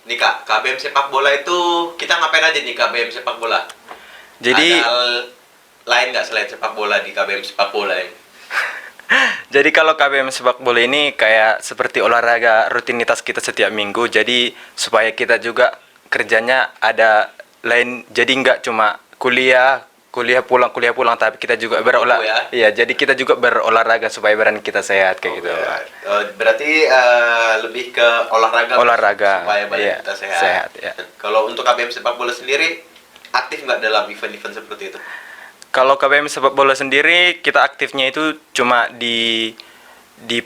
nih Kak, KBM Sepak Bola itu kita ngapain aja nih KBM Sepak Bola? Jadi, ada hal lain nggak selain sepak bola di KBM Sepak Bola ini? jadi kalau KBM Sepak Bola ini kayak seperti olahraga rutinitas kita setiap minggu. Jadi supaya kita juga kerjanya ada lain. Jadi nggak cuma kuliah pulang, tapi kita juga berolahraga. ya? Iya, jadi kita juga berolahraga supaya badan kita sehat kayak gitu. Ya. Berarti lebih ke olahraga. Olahraga, supaya badan iya, kita sehat. sehat, ya. Kalau untuk KBM Sepak Bola sendiri aktif nggak dalam event-event seperti itu? Kalau KBM Sepak Bola sendiri, kita aktifnya itu cuma di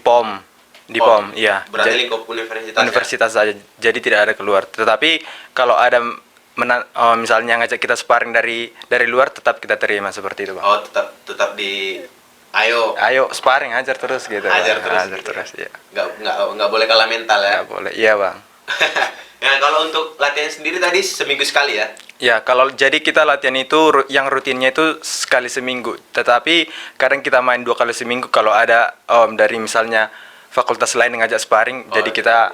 POM. Di POM, iya. Berarti Jadi, lingkup universitas. universitas saja. Jadi tidak ada keluar. Tetapi kalau ada misalnya ngajak kita sparring dari luar, tetap kita terima seperti itu, Bang. Oh, tetap di Ayo sparring, ajar terus gitu. Ajar Bang. terus. Ajar terus, ya. Nggak boleh kalah mental ya. Nggak boleh. Iya, Bang. Nah, kalau untuk latihan sendiri tadi seminggu sekali ya? Ya, kalau jadi kita latihan itu yang rutinnya itu sekali seminggu. Tetapi kadang kita main 2 kali seminggu kalau ada dari misalnya fakultas lain yang ngajak sparring. Jadi kita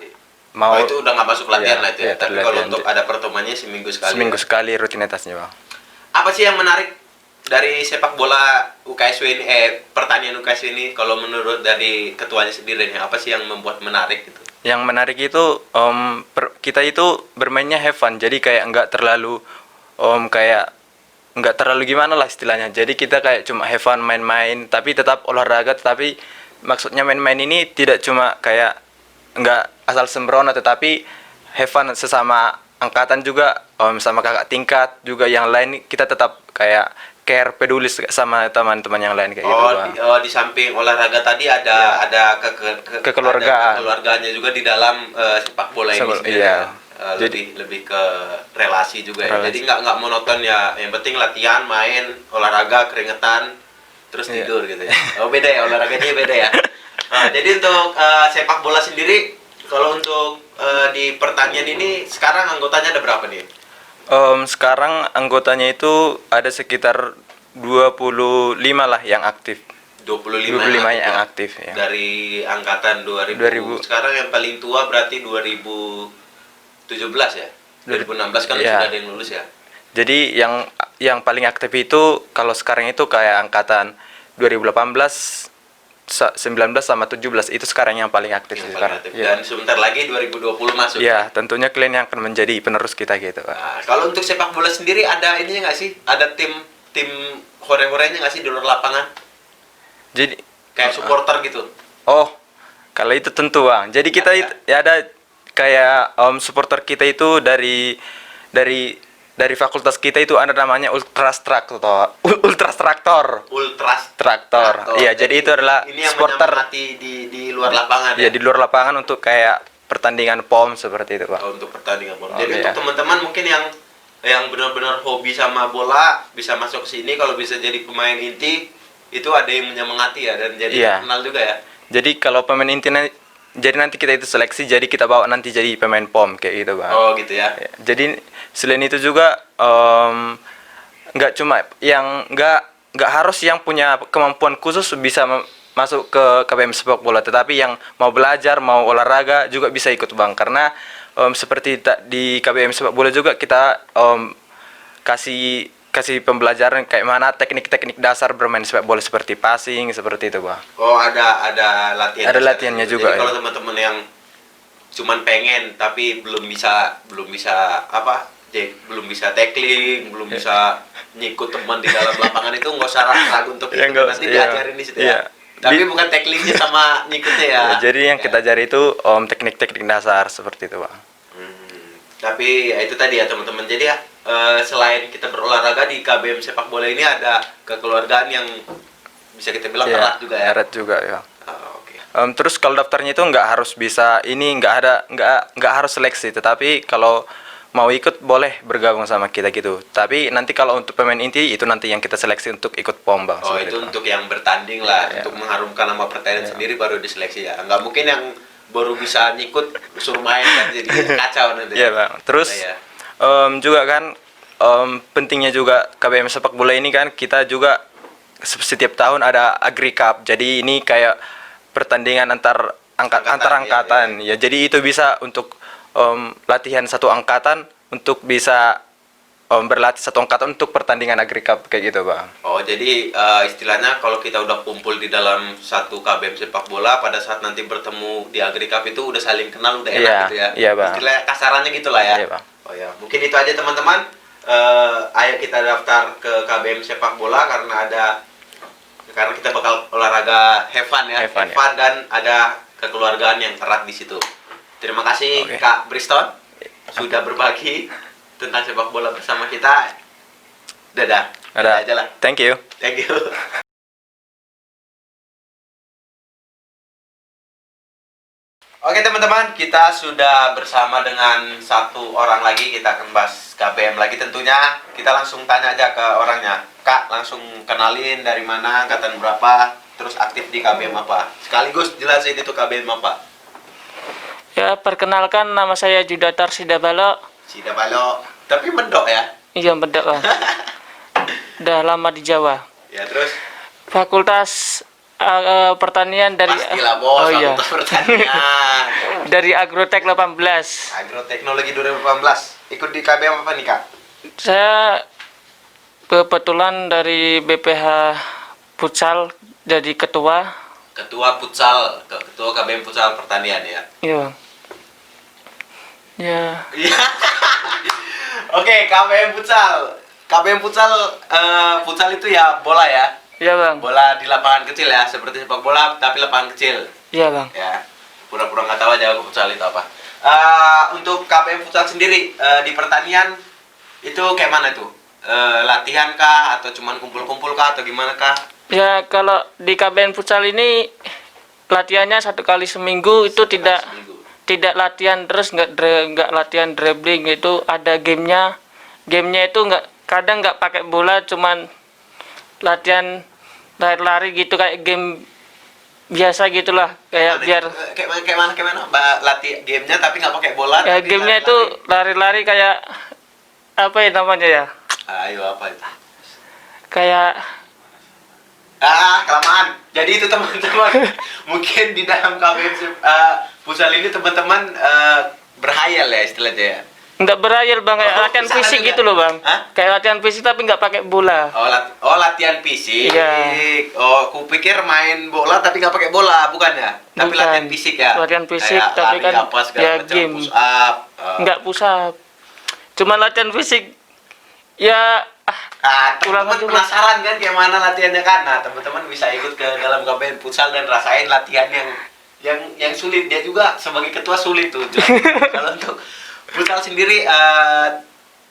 mau itu udah nggak masuk latihan ya, lah itu ya. ya, Tapi latihan. kalau untuk ada pertemuannya seminggu sekali. seminggu ya? sekali rutinitasnya, Bang. Apa sih yang menarik dari sepak bola UKSW ini, pertanian UKSW ini? Kalau menurut dari ketuanya sendiri nih, apa sih yang membuat menarik gitu? Yang menarik itu kita itu bermainnya have fun. Jadi kayak nggak terlalu gimana lah istilahnya. Jadi kita kayak cuma have fun main-main, tapi tetap olahraga. Tetapi maksudnya main-main ini tidak cuma kayak nggak asal sembrono, tetapi have fun sesama angkatan juga, sama kakak tingkat juga yang lain. Kita tetap kayak care, peduli sama teman-teman yang lain kayak gitu, Bang. Di samping olahraga tadi ada Kekeluargaan. ada keluarganya juga di dalam sepak bola ini sendiri. Iya. Lebih ke relasi juga ya. Jadi nggak monoton ya. Yang penting latihan, main, olahraga, keringetan, terus tidur gitu ya. Oh beda ya, olahraganya beda ya. Nah, jadi untuk sepak bola sendiri, kalau untuk di pertanian ini sekarang anggotanya ada berapa nih? Sekarang anggotanya itu ada sekitar 25 lah yang aktif. 25 yang aktif ya. Dari angkatan 2000. Sekarang yang paling tua berarti 2017 ya. 2016 kan ya. sudah ada yang lulus ya. Jadi yang paling aktif itu kalau sekarang itu kayak angkatan 2018, 19 sama 17 itu sekarang yang paling aktif Yang sekarang. paling aktif. Ya. Dan sebentar lagi 2020 masuk. Ya, tentunya kalian yang akan menjadi penerus kita gitu, Pak. Nah, kalau untuk sepak bola sendiri ada ininya nggak sih? Ada tim hore-horenya nggak sih di luar lapangan? Jadi Kayak supporter gitu. oh, kalau itu tentu, Bang. Jadi kita ya ada kayak supporter kita itu dari fakultas kita itu ada namanya Ultras Traktor. Iya, jadi itu adalah ini yang supporter menyemangati di luar lapangan ya di luar lapangan untuk kayak pertandingan POM seperti itu, Pak. untuk pertandingan bola. Oh, Jadi iya. untuk teman-teman mungkin yang benar-benar hobi sama bola bisa masuk ke sini, kalau bisa jadi pemain inti itu ada yang menyemangati ya, dan jadi Iya. kenal juga ya. Jadi kalau pemain inti jadi nanti kita itu seleksi, jadi kita bawa nanti jadi pemain POM kayak gitu, Bang. Oh gitu ya. Ya, jadi selain itu juga nggak cuma yang nggak harus yang punya kemampuan khusus bisa masuk ke KBM Sepak Bola, tetapi yang mau belajar, mau olahraga juga bisa ikut, Bang. Karena seperti di KBM Sepak Bola juga kita kasih pembelajaran kayak mana teknik-teknik dasar bermain sepak bola seperti passing seperti itu, Bang. Oh ada latihan. Ada latihannya juga, Jadi kalau ya. teman-teman yang cuman pengen tapi belum bisa tackling, belum bisa nyikut teman di dalam lapangan itu nggak usah ragu untuk Ya, ikut. nggak Nanti usah, iya. diajarin di situ Iya. ya. Tapi bukan tacklingnya sama nyikutnya ya. Ya, jadi yang kita ajar itu teknik-teknik dasar seperti itu, Bang. Tapi ya itu tadi ya teman-teman. Jadi ya, selain kita berolahraga di KBM sepak bola ini ada kekeluargaan yang bisa kita bilang Iya, erat juga ya. erat juga ya. Oke. Terus kalau daftarnya itu nggak harus bisa ini, nggak harus seleksi, tetapi kalau mau ikut boleh bergabung sama kita gitu. Tapi nanti kalau untuk pemain inti itu nanti yang kita seleksi untuk ikut POM, Bang. Oh, seperti itu untuk yang bertanding lah, Iya. untuk mengharumkan nama pertandingan sendiri baru diseleksi ya. Nggak mungkin yang baru bisa ngikut suruh main kan jadi kacau nanti. Iya, Bang. Terus Iya. juga kan pentingnya juga KBM sepak bola ini kan kita juga setiap tahun ada Agri Cup. Jadi ini kayak pertandingan antar angkatan. Ya, jadi itu bisa untuk latihan satu angkatan untuk bisa berlatih satu angkatan untuk pertandingan Agri Cup kayak gitu, Bang. Oh, jadi istilahnya kalau kita udah kumpul di dalam satu KBM sepak bola, pada saat nanti bertemu di Agri Cup itu udah saling kenal, udah enak Iya, gitu ya. iya, Bang. Istilah kasarannya gitulah ya. Iya, Bang. Oh ya, mungkin itu aja teman-teman. Ayo kita daftar ke KBM sepak bola karena kita bakal olahraga have fun ya, Have fun, dan ada kekeluargaan yang erat di situ. Terima kasih Oke. Kak Briston sudah berbagi tentang sepak bola bersama kita. Dadah. Ada. Aja lah. Thank you. Thank you. Oke teman-teman, kita sudah bersama dengan satu orang lagi. Kita akan bahas KBM lagi tentunya. Kita langsung tanya aja ke orangnya. Kak, langsung kenalin dari mana, angkatan berapa, terus aktif di KBM apa. Sekaligus jelasin itu KBM apa. Ya, perkenalkan nama saya Judatar Sidabalo. Sida Balo. Tapi mendok ya. Iya, bedok, Bang. Udah lama di Jawa. Ya terus Fakultas Pertanian dari pastilah bos, Oh iya, Fakultas Pertanian. dari Agrotek 18. Agroteknologi 2018. Ikut di KBM apa nih Kak? Saya kebetulan dari BPH Futsal jadi ketua. Ketua futsal, ketua KBM futsal pertanian ya. Iya. Ya, Iya. Oke, KBM futsal. KBM futsal, futsal itu ya bola ya. iya, Bang. Bola di lapangan kecil ya, seperti sepak bola tapi lapangan kecil. Iya, Bang. Ya, pura-pura nggak tahu aja futsal itu apa. Untuk KBM futsal sendiri di pertanian itu kayak mana tuh? Latihan kah atau cuman kumpul-kumpul kah atau gimana kah? Ya, kalau di KBN Futsal ini latihannya 1 kali seminggu itu tidak Seminggu. tidak latihan terus, nggak latihan dribbling, itu ada gamenya. Gamenya itu kadang nggak pakai bola, cuman latihan lari-lari gitu kayak game biasa gitulah, kayak biar Kayak mana? Latih gamenya tapi nggak pakai bola. ya tapi gamenya lari-lari. itu lari-lari kayak apa ya namanya ya, Ayo apa itu? kayak Kelamaan. Jadi itu teman-teman. Mungkin di dalam KBM futsal ini teman-teman berhayal ya istilahnya ya. nggak berayal, Bang, kayak Oh, latihan kesana fisik juga. gitu loh, Bang. Hah? Kayak latihan fisik tapi nggak pakai bola. Latihan fisik. Iya. Oh, kupikir main bola tapi nggak pakai bola, bukan ya? Tapi Bukan. latihan fisik ya. Latihan fisik, Kayak tapi lari kan apa, segala ya macam, game. push up. Nggak push up, cuma latihan fisik ya. Teman-teman Kurang juga. penasaran kan kayak mana latihannya kan? Nah, teman-teman bisa ikut ke dalam KBM futsal dan rasain latihan yang sulit. Dia juga sebagai ketua sulit tuh. Kalau untuk futsal sendiri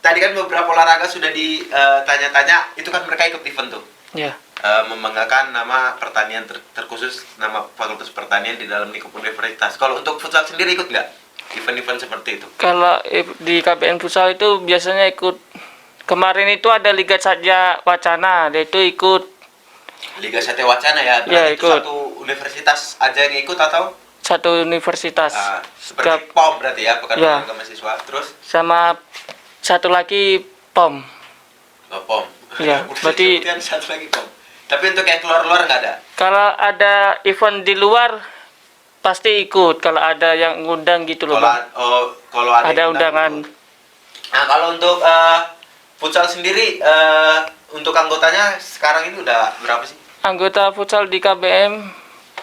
tadi kan beberapa olahraga sudah ditanya-tanya, itu kan mereka ikut event tuh. Ya, Membanggakan nama pertanian terkhusus nama Fakultas Pertanian di dalam lingkup universitas. Kalau untuk futsal sendiri ikut nggak event-event seperti itu? kalau di KBN Futsal itu biasanya ikut. Kemarin itu ada Liga Satya Wacana, dia itu ikut Liga Satya Wacana ya? Ya, Berarti itu ikut. satu universitas aja yang ikut atau? satu universitas. Seperti Gap- POM berarti ya, Pekan Ya. Olahraga Mahasiswa. Terus sama satu lagi POM. POM. Ya, Udah berarti- disebutkan satu lagi POM. Tapi untuk yang keluar-luar nggak ada? Kalau ada event di luar pasti ikut, kalau ada yang ngundang gitu loh, Bang. Kalau ada Ada yang undangan. ikut. Nah, kalau untuk futsal sendiri untuk anggotanya sekarang ini udah berapa sih? Anggota futsal di KBM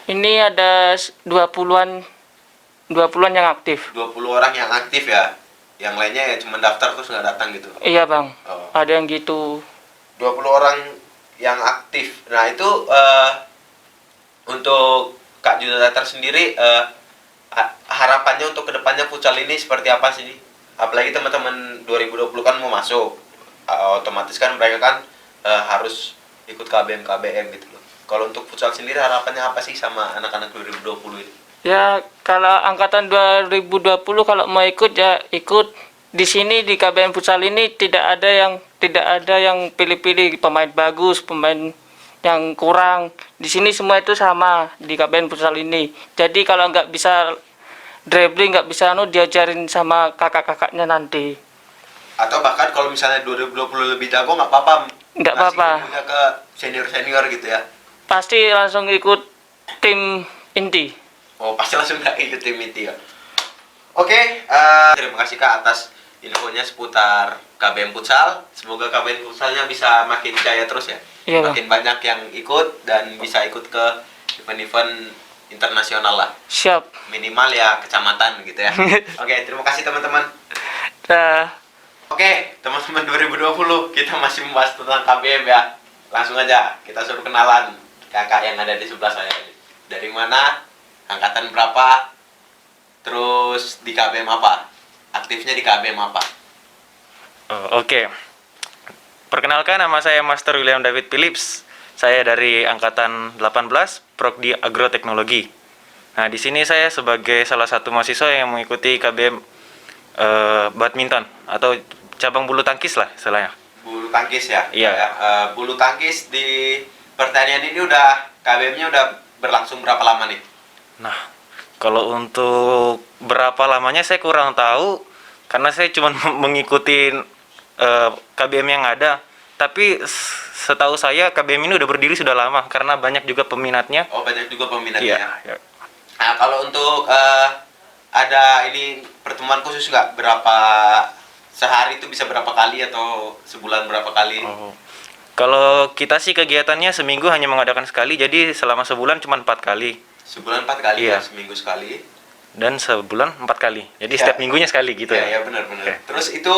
ini ada 20-an yang aktif. 20 orang yang aktif ya. Yang lainnya ya cuma daftar terus nggak datang gitu. Iya, Bang. Oh. Ada yang gitu. 20 orang yang aktif. Nah, itu untuk Kak Judatar sendiri harapannya untuk kedepannya futsal ini seperti apa sih? apalagi teman-teman 2020 kan mau masuk, otomatis kan mereka kan harus ikut KBM gitu loh. Kalau untuk futsal sendiri harapannya apa sih sama anak-anak 2020 ini? Ya, kalau angkatan 2020 kalau mau ikut ya ikut. Di sini di KBM Futsal ini tidak ada yang pilih-pilih pemain bagus, pemain yang kurang. Di sini semua itu sama di KBM Futsal ini. Jadi kalau nggak bisa dribbling, nggak bisa diajarin sama kakak-kakaknya nanti. Atau bahkan kalau misalnya 2020 lebih jago nggak apa-apa? Nggak ngasih apa-apa. ilmunya ke senior-senior gitu ya? Pasti langsung ikut tim inti. Oh, pasti langsung nggak ikut tim inti ya? Oke, terima kasih Kak atas infonya seputar KBM Futsal. Semoga KBM Futsalnya bisa makin jaya terus ya. Iya, Bang. Makin banyak yang ikut dan bisa ikut ke event-event internasional lah. Siap. Minimal ya kecamatan gitu ya. Oke, terima kasih teman-teman. Dah. Oke, teman-teman 2020 kita masih membahas tentang KBM ya. Langsung aja kita suruh kenalan kakak yang ada di sebelah saya. Dari mana? Angkatan berapa? Terus di KBM apa? Aktifnya di KBM apa? Oh, oke. Perkenalkan, nama saya Master William David Phillips. Saya dari angkatan 18, Prodi Agroteknologi. Nah, di sini saya sebagai salah satu mahasiswa yang mengikuti KBM badminton atau cabang bulu tangkis lah istilahnya. Bulu tangkis ya? Iya. Bulu tangkis di pertanian ini udah KBM-nya udah berlangsung berapa lama nih? Nah, kalau untuk berapa lamanya saya kurang tahu karena saya cuma mengikuti KBM yang ada. Tapi setahu saya KBM ini udah berdiri sudah lama karena banyak juga peminatnya. Oh, banyak juga peminatnya. Iya. Nah, kalau untuk ada ini pertemuan khusus nggak? Berapa sehari itu bisa berapa kali atau sebulan berapa kali? Oh. Kalau kita sih kegiatannya seminggu hanya mengadakan sekali, jadi selama sebulan cuma 4 kali. Sebulan 4 kali Iya. ya, seminggu sekali. Dan sebulan 4 kali. Jadi Ya. setiap minggunya sekali gitu Ya, ya. benar-benar. Oke. Terus itu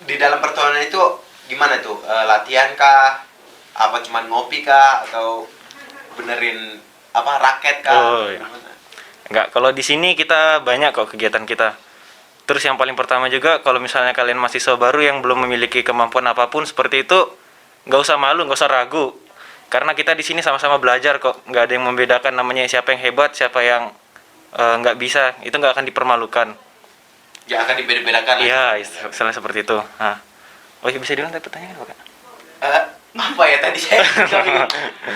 di dalam pertemuan itu gimana tuh? Latihan kah? Apa cuman ngopi kah? Atau benerin apa raket kah? Oh, iya. Gimana? Enggak, kalau di sini kita banyak kok kegiatan kita. Terus yang paling pertama juga, kalau misalnya kalian mahasiswa baru yang belum memiliki kemampuan apapun seperti itu, nggak usah malu, nggak usah ragu. Karena kita di sini sama-sama belajar kok, nggak ada yang membedakan namanya siapa yang hebat, siapa yang nggak bisa, itu nggak akan dipermalukan. Ya akan dibeda-bedakan lah. Iya, istilah seperti itu. Nah, oh iya, bisa diulang tadi pertanyaan apa, Kak? Apa ya tadi saya bilang?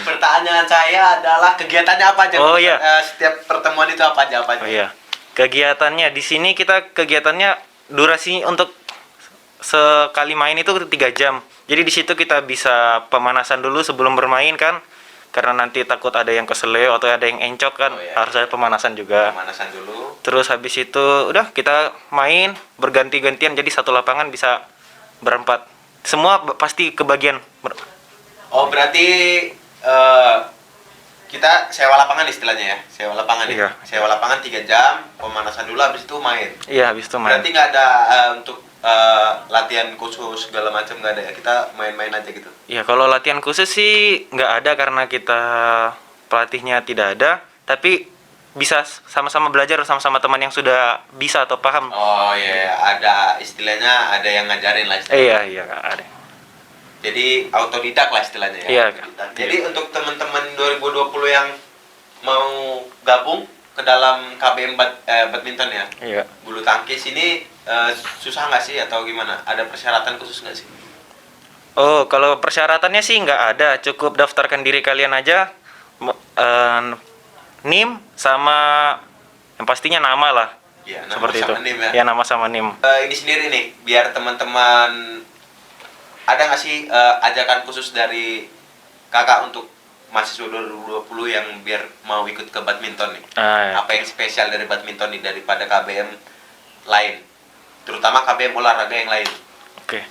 Pertanyaan saya adalah kegiatannya apa aja? Oh, iya. Setiap pertemuan itu apa aja? Oh iya, kegiatannya di sini kegiatannya durasi untuk sekali main itu 3 jam. Jadi di situ kita bisa pemanasan dulu sebelum bermain kan, karena nanti takut ada yang keseleo atau ada yang encok kan, Oh, iya. harus ada pemanasan juga. Pemanasan dulu. Terus habis itu udah kita main berganti-gantian, jadi satu lapangan bisa berempat. Semua pasti kebagian. Oh berarti kita sewa lapangan istilahnya ya? Sewa lapangan ya? Iya. Sewa lapangan 3 jam, pemanasan dulu, habis itu main. Iya, habis itu main. Berarti nggak ada untuk latihan khusus segala macam, nggak ada ya? Kita main-main aja gitu? Ya kalau latihan khusus sih nggak ada karena kita pelatihnya tidak ada, tapi bisa sama-sama belajar sama-sama teman yang sudah bisa atau paham. Oh iya, ada istilahnya, ada yang ngajarin lah istilahnya. Iya Kak, ada. Jadi autodidak lah istilahnya ya. Iya, Autodidak. Kak. Jadi untuk teman-teman 2020 yang mau gabung ke dalam KBM badminton ya, Iya. bulu tangkis ini susah nggak sih atau gimana? Ada persyaratan khusus nggak sih? Oh, kalau persyaratannya sih nggak ada, cukup daftarkan diri kalian aja, NIM sama yang pastinya nama lah. Ya, nama Seperti itu. sama NIM ya. Ya, nama sama NIM. Ini sendiri nih, biar teman-teman ada nggak sih ajakan khusus dari kakak untuk mahasiswa 2020 yang biar mau ikut ke badminton nih? Ah, Apa yang spesial dari badminton nih daripada KBM lain? Terutama KBM olahraga yang lain. Oke.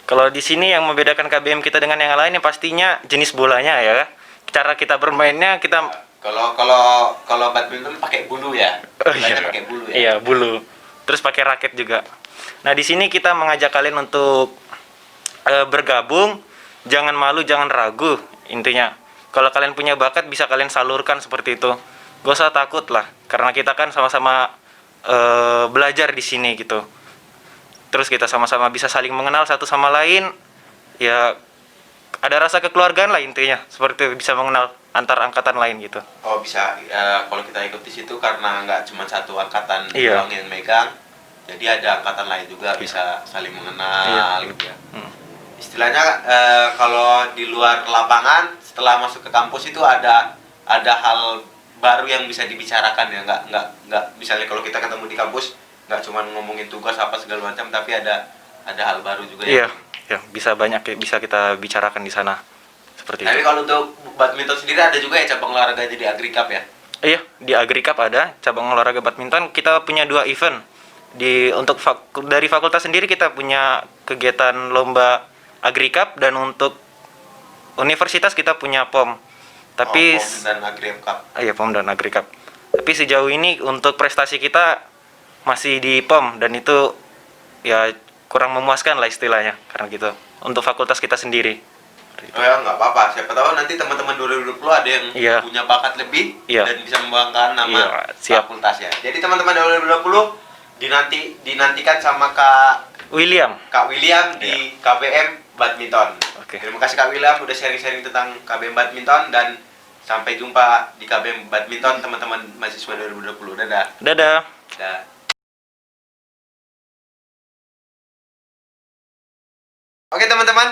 Kalau di sini yang membedakan KBM kita dengan yang lain yang pastinya jenis bolanya ya. Cara kita bermainnya kita Kalau badminton pakai bulu ya. Bolanya pakai bulu ya. Iya, bulu. Terus pakai raket juga. Nah, di sini kita mengajak kalian untuk bergabung, jangan malu, jangan ragu intinya. Kalau kalian punya bakat bisa kalian salurkan seperti itu. Gak usah takut lah, karena kita kan sama-sama belajar di sini gitu. terus kita sama-sama bisa saling mengenal satu sama lain, ya ada rasa kekeluargaan lah intinya, seperti itu, bisa mengenal antar angkatan lain gitu. Oh bisa, kalau kita ikut di situ karena nggak cuma satu angkatan Iya. doang yang megang, jadi ada angkatan lain juga bisa saling mengenal gitu ya. Istilahnya kalau di luar lapangan setelah masuk ke kampus itu ada hal baru yang bisa dibicarakan ya, nggak misalnya kalau kita ketemu di kampus nggak cuma ngomongin tugas apa segala macam, tapi ada hal baru juga ya. Iya, ya bisa banyak bisa kita bicarakan di sana seperti Tapi itu. kalau untuk badminton sendiri ada juga ya cabang olahraga di Agricap ya. Iya, di Agricap ada cabang olahraga badminton. Kita punya 2 event. Untuk dari fakultas sendiri kita punya kegiatan lomba Agricap, dan untuk universitas kita punya POM. Tapi POM dan Agricap. iya, POM dan Agricap. Tapi sejauh ini untuk prestasi kita masih di POM, dan itu ya kurang memuaskan lah istilahnya karena gitu. Untuk fakultas kita sendiri. Oh ya, nggak apa-apa. Siapa tahu nanti teman-teman 2020 ada yang Iya. punya bakat lebih Iya. dan bisa membanggakan nama Iya, siap. fakultas ya. Jadi teman-teman 2020 dinantikan sama Kak William. William di KBM Badminton. Oke. Terima kasih Kak William udah sharing-sharing tentang KBM Badminton, dan sampai jumpa di KBM Badminton teman-teman mahasiswa 2020. Dadah. Dadah. Dadah. Oke teman-teman,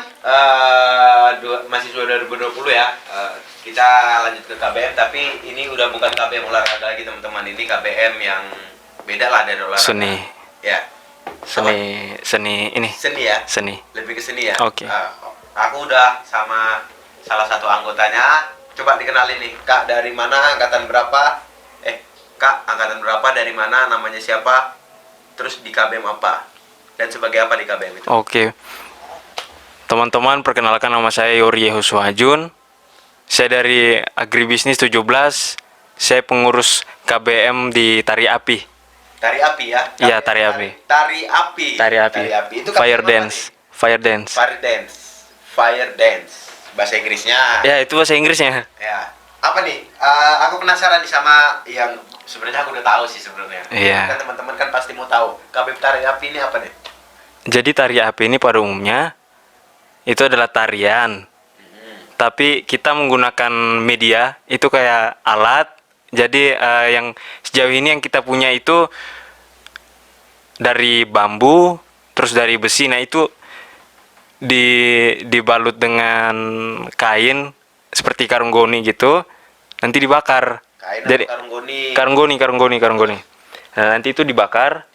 mahasiswa 2020 ya, kita lanjut ke KBM, tapi ini udah bukan KBM olahraga lagi teman-teman, ini KBM yang beda lah dari olahraga. Seni. Ya. Seni ini. Seni ya. Seni. Lebih ke seni ya. Oke. Aku udah sama salah satu anggotanya. Coba dikenalin nih, Kak dari mana, angkatan berapa? Kak angkatan berapa, dari mana, namanya siapa, terus di KBM apa, dan sebagai apa di KBM itu? Oke. Teman-teman, perkenalkan nama saya Yori Yehuswajun. Saya dari Agribisnis 17. Saya pengurus KBM di Tari Api. Tari api ya? Iya, tari api. Tari api. Tari Api. Itu Fire KBM apa dance. nih? Fire dance. Fire dance. Fire dance. Bahasa Inggrisnya. Ya, itu bahasa Inggrisnya. Ya. Apa nih? Aku penasaran nih sama yang sebenarnya aku udah tahu sih sebenarnya. Iya. Kan teman-teman kan pasti mau tahu. KBM Tari Api ini apa nih? Jadi tari api ini pada umumnya itu adalah tarian. Tapi kita menggunakan media itu kayak alat. Jadi yang sejauh ini yang kita punya itu dari bambu, terus dari besi. Nah itu dibalut dengan kain seperti karunggoni gitu. Nanti dibakar. Kain Jadi atau karunggoni? karunggoni. Nah, nanti itu dibakar.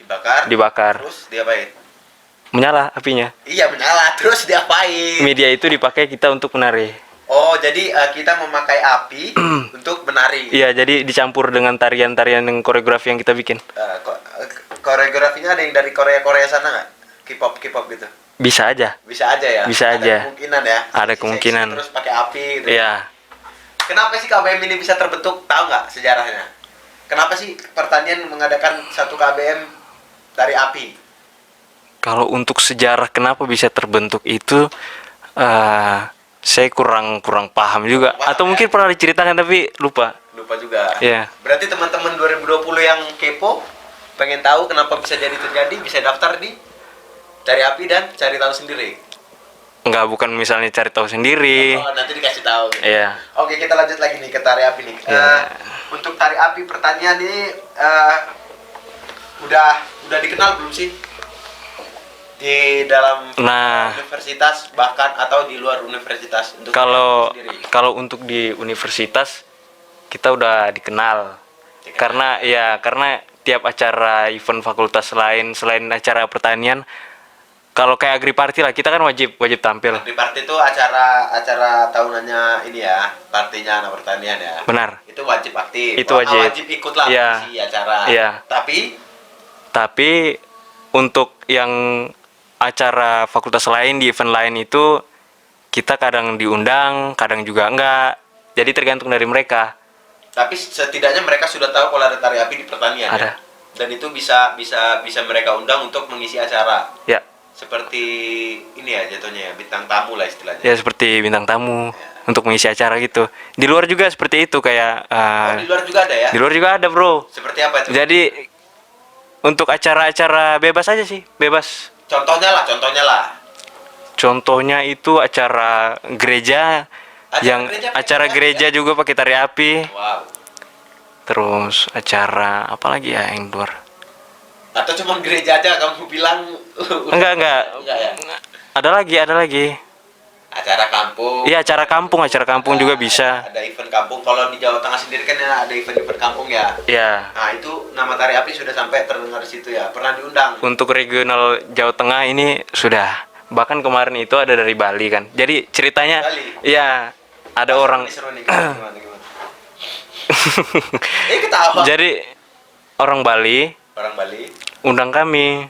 Dibakar. Terus diapain? Menyala apinya. Iya menyala, terus diapain? Media itu dipakai kita untuk menari. Oh, jadi kita memakai api untuk menari. Iya, jadi dicampur dengan tarian-tarian yang koreografi yang kita bikin. Koreografinya ada yang dari Korea sana nggak? K-pop gitu? Bisa aja. Bisa aja ya? Bisa Ada aja. kemungkinan ya? Ada Seksi-seksi kemungkinan. Terus pakai api gitu. Iya. Kenapa sih KBM ini bisa terbentuk? Tahu nggak sejarahnya? Kenapa sih pertanian mengadakan satu KBM tari api? Kalau untuk sejarah kenapa bisa terbentuk itu saya kurang paham juga. Paham, Atau ya? mungkin pernah diceritakan tapi lupa. Lupa juga. Iya. Berarti teman-teman 2020 yang kepo pengen tahu kenapa bisa jadi terjadi, bisa daftar di Tari Api dan cari tahu sendiri. Enggak, bukan misalnya cari tahu sendiri. Oh, nanti dikasih tahu. Gitu. Iya. Oke, kita lanjut lagi nih ke Tari Api nih. Iya. Untuk Tari Api pertanian ini udah dikenal belum sih di dalam Nah, universitas bahkan atau di luar universitas untuk kalau sendiri? kalau untuk di universitas kita udah dikenal. Karena tiap acara event fakultas lain selain acara pertanian, kalau kayak Agriparty lah kita kan wajib tampil. Di party itu acara tahunannya ini ya, partinya anak pertanian ya. Benar. Itu wajib aktif. Itu wajib. Wajib ikut lah Iya. si acara. Iya. Tapi untuk yang acara fakultas lain di event lain itu kita kadang diundang, kadang juga enggak. Jadi tergantung dari mereka. Tapi setidaknya mereka sudah tahu kalau ada Tari Api di pertanian. Ada. Ya? Dan itu bisa mereka undang untuk mengisi acara. Ya, Seperti ini ya jatuhnya ya, bintang tamu lah istilahnya. ya seperti bintang tamu untuk mengisi acara gitu. Di luar juga seperti itu kayak Di luar juga ada ya? di luar juga ada, Bro. Seperti apa itu? Jadi untuk acara-acara bebas aja sih, bebas. Contohnya lah. Contohnya itu acara gereja, acara gereja juga pakai tari api. Wow. Terus acara apa lagi ya yang luar? Atau cuma gereja aja kamu bilang? Enggak. Enggak ya. Ada lagi. Acara kampung. Iya, acara kampung juga bisa. Ada event kampung. Kalau di Jawa Tengah sendiri kan ada event-event kampung ya. Iya. Nah, itu nama tari api sudah sampai terdengar di situ ya. Pernah diundang. Untuk regional Jawa Tengah ini sudah. Bahkan kemarin itu ada dari Bali kan. Jadi ceritanya, Bali? iya, ada orang. Seru nih, gimana? Ketawa. Jadi orang Bali undang kami.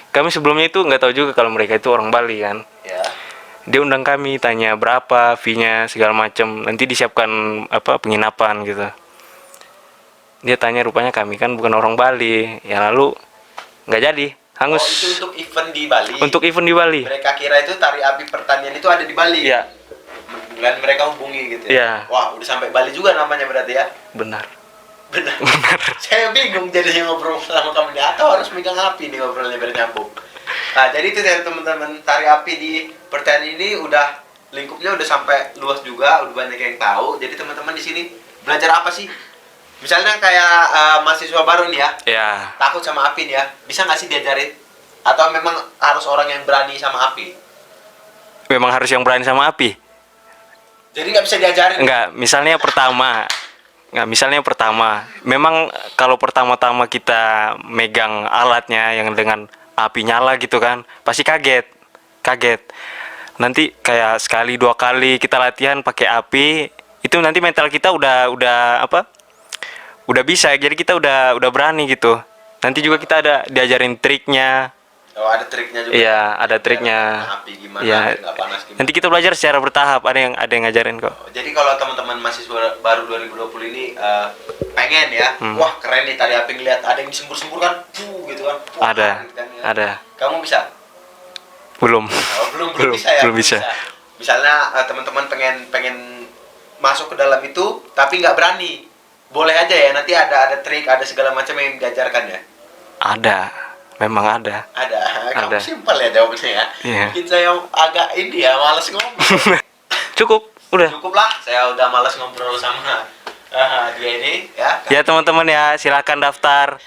Kami sebelumnya itu nggak tahu juga kalau mereka itu orang Bali kan. Ya. Dia undang kami, tanya berapa fee-nya segala macam. Nanti disiapkan apa penginapan gitu. Dia tanya, rupanya kami kan bukan orang Bali. Ya lalu nggak jadi, hangus. Oh, itu untuk event di Bali. Untuk event di Bali. Mereka kira itu tari api pertanian itu ada di Bali. Iya. Dan mereka hubungi gitu ya. Iya. Wah, udah sampai Bali juga namanya berarti ya. Benar. Saya bingung jadinya ngobrol sama kamu nih, atau harus megang api nih ngobrolnya biar nyambung. Nah, jadi itu dari teman-teman tari api di pertanian ini udah lingkupnya udah sampai luas juga, udah banyak yang tahu. Jadi teman-teman di sini belajar apa sih? Misalnya kayak mahasiswa baru nih ya, Ya, takut sama api nih ya, bisa nggak sih diajarin? Atau memang harus orang yang berani sama api? memang harus yang berani sama api. Jadi nggak bisa diajarin? Misalnya pertama, memang kalau pertama-tama kita megang alatnya yang dengan api nyala gitu kan, pasti kaget. Nanti kayak sekali 2 kali kita latihan pakai api, itu nanti mental kita udah bisa, jadi kita udah berani gitu. Nanti juga kita ada diajarin triknya. Oh, ada triknya juga. Iya, ada triknya. Api gimana? Iya. Biar nggak panas gimana? Nanti kita belajar secara bertahap, ada yang ngajarin kok. Jadi kalau teman-teman mahasiswa baru 2020 ini pengen ya, wah keren nih tari api, ngeliat ada yang disembur-sembur kan, gitu kan. Wah, Ada. gitu kan, ya. Ada. Kamu bisa? Belum. Oh, belum bisa ya. Belum bisa. Misalnya teman-teman pengen masuk ke dalam itu, tapi nggak berani. Boleh aja ya. Nanti ada trik, ada segala macam yang diajarkan ya. Ada. Memang ada. Ada. Kamu Ada. simpel ya jawabnya ya. Iya. Mungkin saya agak ini ya, malas ngomong. Cukup, udah. Cukup lah, saya udah malas ngobrol sama dia ini ya. Ya teman-teman ya, silakan daftar.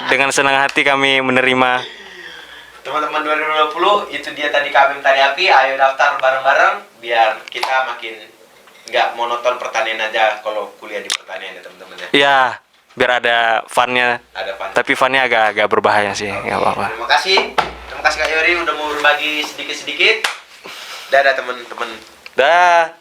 Dengan senang hati kami menerima. Teman-teman 2020 itu dia tadi KBM Tari Api. Ayo daftar bareng-bareng biar kita makin nggak monoton pertanian aja kalau kuliah di pertanian ya teman-teman ya. Ya, biar ada fun-nya. Ada fun. Tapi fun-nya agak berbahaya sih, nggak apa-apa. Terima kasih Kak Yori udah mau berbagi sedikit-sedikit. Dadah teman-teman. Dah.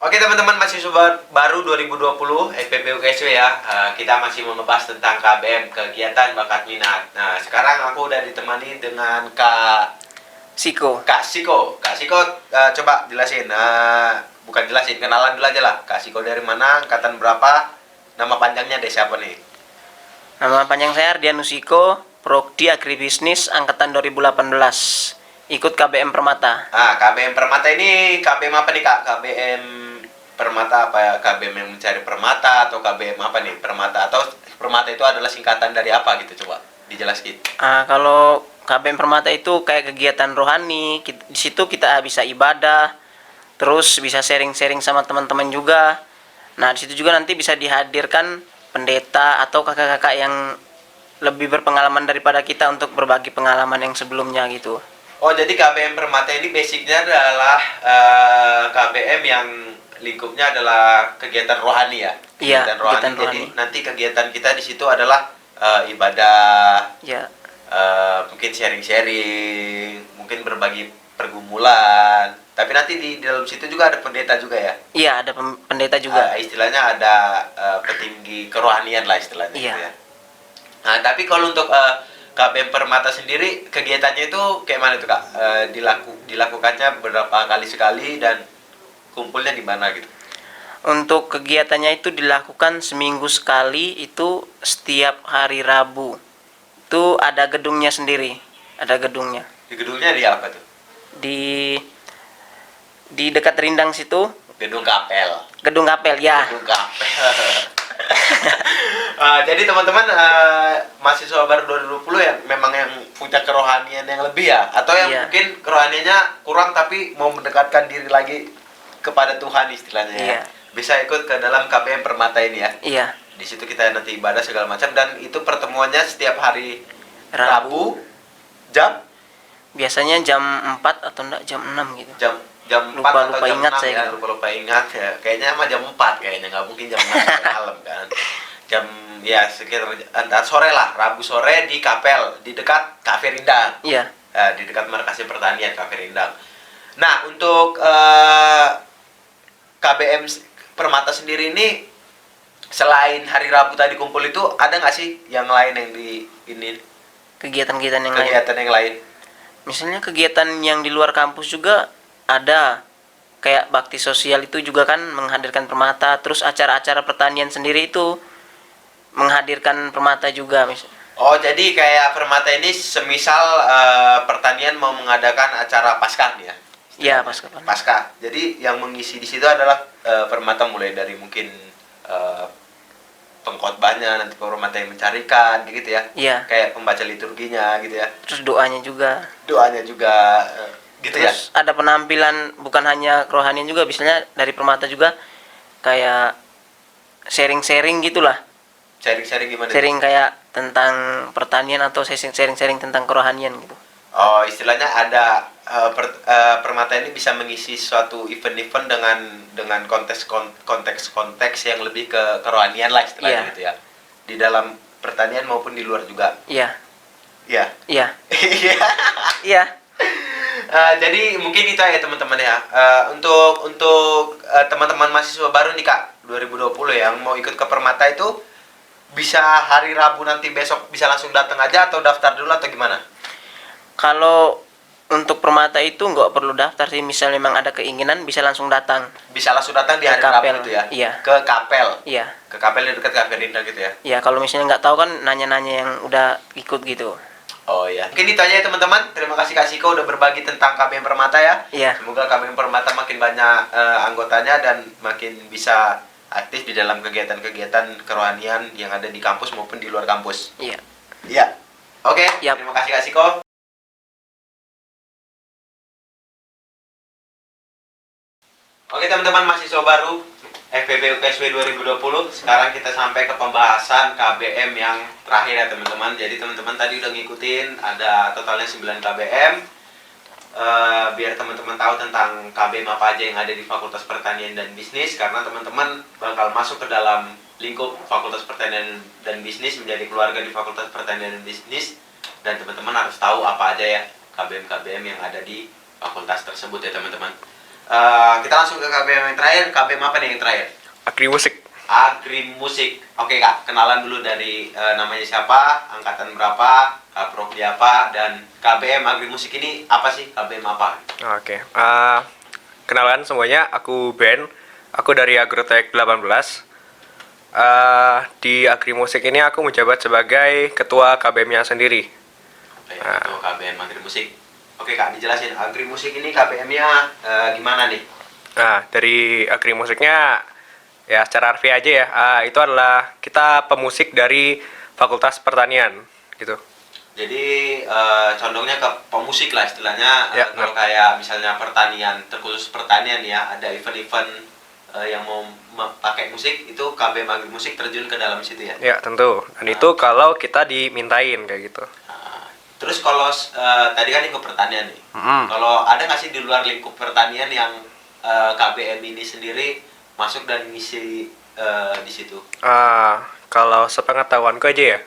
Oke teman-teman, mahasiswa baru 2020 FPB UKSW ya. Kita masih mau ngebahas tentang KBM, kegiatan bakat minat. Nah, sekarang aku udah ditemani dengan Kak Siko. Kak Siko, coba jelasin. Bukan jelasin, kenalan dulu aja lah. Kak Siko dari mana, angkatan berapa, nama panjangnya deh siapa nih? Nama panjang saya Ardian Nusiko, Prodi Agribisnis angkatan 2018. Ikut KBM Permata. KBM Permata ini KBM apa nih Kak? KBM Permata apa ya? KBM yang mencari permata atau KBM apa nih? Permata atau permata itu adalah singkatan dari apa gitu, coba dijelaskan. Kalau KBM Permata itu kayak kegiatan rohani. Di situ kita bisa ibadah, terus bisa sharing-sharing sama teman-teman juga. Nah, di situ juga nanti bisa dihadirkan pendeta atau kakak-kakak yang lebih berpengalaman daripada kita untuk berbagi pengalaman yang sebelumnya gitu. Oh, jadi KBM Permata ini basicnya adalah KBM yang lingkupnya adalah kegiatan rohani ya? Iya, Kegiatan rohani. kegiatan Jadi rohani. nanti kegiatan kita di situ adalah ibadah, Ya, mungkin sharing-sharing, mungkin berbagi pergumulan. Tapi nanti di dalam situ juga ada pendeta juga ya? iya ada pendeta juga. Istilahnya ada petinggi kerohanian lah istilahnya. Iya. Gitu ya. Nah, tapi kalau untuk KBM Permata sendiri kegiatannya itu kayak mana tuh Kak? Dilakukannya berapa kali sekali dan kumpulnya di mana gitu? Untuk kegiatannya itu dilakukan seminggu sekali, itu setiap hari Rabu. Itu ada gedungnya sendiri, ada gedungnya. Di gedungnya di apa tuh? Di dekat Rindang situ. Gedung Kapel. Gedung Kapel ya. Gedung Kapel. Jadi teman-teman, mahasiswa baru 2020 ya memang yang punya kerohanian yang lebih ya, atau yang Iya. mungkin kerohaniannya kurang tapi mau mendekatkan diri lagi kepada Tuhan istilahnya ya. Iya. Bisa ikut ke dalam KBM Permata ini ya. Iya. Di situ kita nanti ibadah segala macam, dan itu pertemuannya setiap hari Rabu jam Biasanya jam 4 atau enggak jam 6 gitu. jam jam 4 Lupa- atau lupa jam ingat 6 saya ya, gitu. lupa ingat ya. Kayaknya mah jam 4 kayaknya, nggak mungkin jam 6 malam kan. Jam ya sekitar antara sore lah, Rabu sore di Kapel di dekat Cafe Rindang. Iya. Di dekat Markasi Pertanian Cafe Rindang. Nah, untuk KBM Permata sendiri ini selain hari Rabu tadi kumpul itu ada nggak sih yang lain yang di ini Kegiatan-kegiatan yang lain. kegiatan yang lain? Misalnya kegiatan yang di luar kampus juga ada. Kayak bakti sosial itu juga kan menghadirkan permata. Terus acara-acara pertanian sendiri itu menghadirkan permata juga. Oh, jadi kayak Permata ini semisal pertanian mau mengadakan acara Paskah nih ya? Iya, Paskah. Paskah. Jadi yang mengisi di situ adalah Permata, mulai dari mungkin pengkhotbahnya, nanti Permata yang mencarikan gitu ya. Iya. Kayak pembaca liturginya gitu ya. Terus doanya juga. Doanya juga gitu ya. Terus ada penampilan bukan hanya kerohanian juga, misalnya dari permata juga kayak sharing-sharing gitulah. Sharing-sharing gimana? Sharing kayak tentang pertanian atau sharing-sharing tentang kerohanian gitu. Oh, istilahnya ada Permata ini bisa mengisi suatu event-event dengan konteks yang lebih ke kerohanian lah istilahnya Iya. gitu ya. Di dalam pertanian maupun di luar juga. Iya. Iya. Iya. Iya. Iya. Jadi mungkin itu ya teman-teman ya. Untuk teman-teman mahasiswa baru nih Kak, 2020 yang mau ikut ke Permata itu bisa hari Rabu nanti besok bisa langsung datang aja atau daftar dulu atau gimana? Kalau untuk permata itu nggak perlu daftar sih, misal memang ada keinginan bisa langsung datang. Bisa langsung datang di Ke hari Kapel. Rabu itu ya? Iya. Ke Kapel. Iya. Ke Kapel di dekat Cafe Rindang gitu ya? Ya kalau misalnya nggak tahu kan nanya-nanya yang udah ikut gitu. Oh iya. Mungkin itu aja ya teman-teman. Terima kasih Kak Siko udah berbagi tentang KBM Permata ya. Iya. Semoga KBM Permata makin banyak anggotanya dan makin bisa aktif di dalam kegiatan-kegiatan kerohanian yang ada di kampus maupun di luar kampus. Iya. Iya. Oke. Yap. Terima kasih Kak Siko. Oke teman-teman mahasiswa baru FPB UKSW 2020, sekarang kita sampai ke pembahasan KBM yang terakhir ya teman-teman. Jadi teman-teman tadi udah ngikutin, ada totalnya 9 KBM. Biar teman-teman tahu tentang KBM apa aja yang ada di Fakultas Pertanian dan Bisnis, karena teman-teman bakal masuk ke dalam lingkup Fakultas Pertanian dan Bisnis, menjadi keluarga di Fakultas Pertanian dan Bisnis, dan teman-teman harus tahu apa aja ya KBM-KBM yang ada di fakultas tersebut ya teman-teman. Kita langsung ke KBM yang terakhir. KBM apa nih yang terakhir? Agri musik. Agri Musik. Oke Kak, kenalan dulu dari namanya siapa, angkatan berapa, prodi apa, dan KBM Agri Musik ini apa sih? KBM apa? Oke. Kenalan semuanya, aku Ben. Aku dari Agrotek 18. Di Agri Musik ini aku menjabat sebagai ketua KBM-nya sendiri. Itu KBM Agri Musik. Oke Kak, dijelasin Agri Musik ini KBM-nya gimana nih? Nah, dari Agri Musiknya ya secara harfiah aja ya. Itu adalah kita pemusik dari Fakultas Pertanian gitu. Jadi condongnya ke pemusik lah istilahnya. Ya, Kalau kayak misalnya pertanian, terkhusus pertanian ya, ada event-event yang mau pakai musik, itu KBM Agri Musik terjun ke dalam situ ya. Ya, tentu. Dan itu kalau kita dimintain kayak gitu. Terus kalau tadi kan lingkup pertanian nih, kalau ada nggak sih di luar lingkup pertanian yang KBM ini sendiri masuk dan ngisi di situ? Kalau sepengetahuanku aja ya,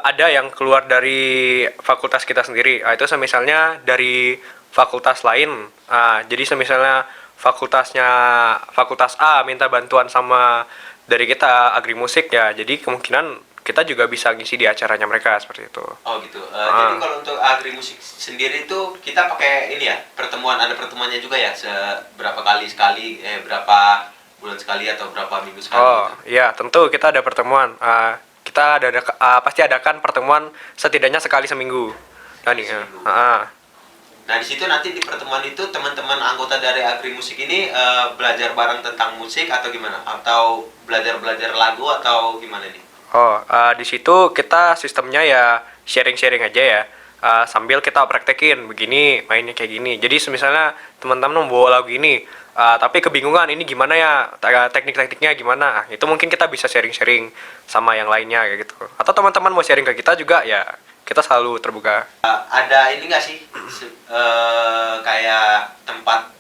ada yang keluar dari fakultas kita sendiri. Itu semisalnya dari fakultas lain. Jadi semisalnya fakultas A minta bantuan sama dari kita Agri Musik ya. Jadi kemungkinan kita juga bisa ngisi di acaranya mereka seperti itu. Oh gitu. Jadi kalau untuk Agri Musik sendiri itu kita pakai ini ya, ada pertemuannya juga ya, berapa kali sekali, berapa bulan sekali atau berapa minggu sekali? Oh gitu? iya, tentu kita ada pertemuan. Kita pasti adakan pertemuan setidaknya sekali seminggu. Nah, di situ nanti di pertemuan itu teman-teman anggota dari Agri Musik ini belajar bareng tentang musik atau gimana? Atau belajar-belajar lagu atau gimana nih? Oh, di situ kita sistemnya ya sharing-sharing aja ya. Sambil kita praktekin begini, mainnya kayak gini. Jadi misalnya teman-teman membawa lagu ini, tapi kebingungan ini gimana ya, teknik-tekniknya gimana. Itu mungkin kita bisa sharing-sharing sama yang lainnya kayak gitu. Atau teman-teman mau sharing ke kita juga ya, kita selalu terbuka. Ada ini nggak sih kayak tempat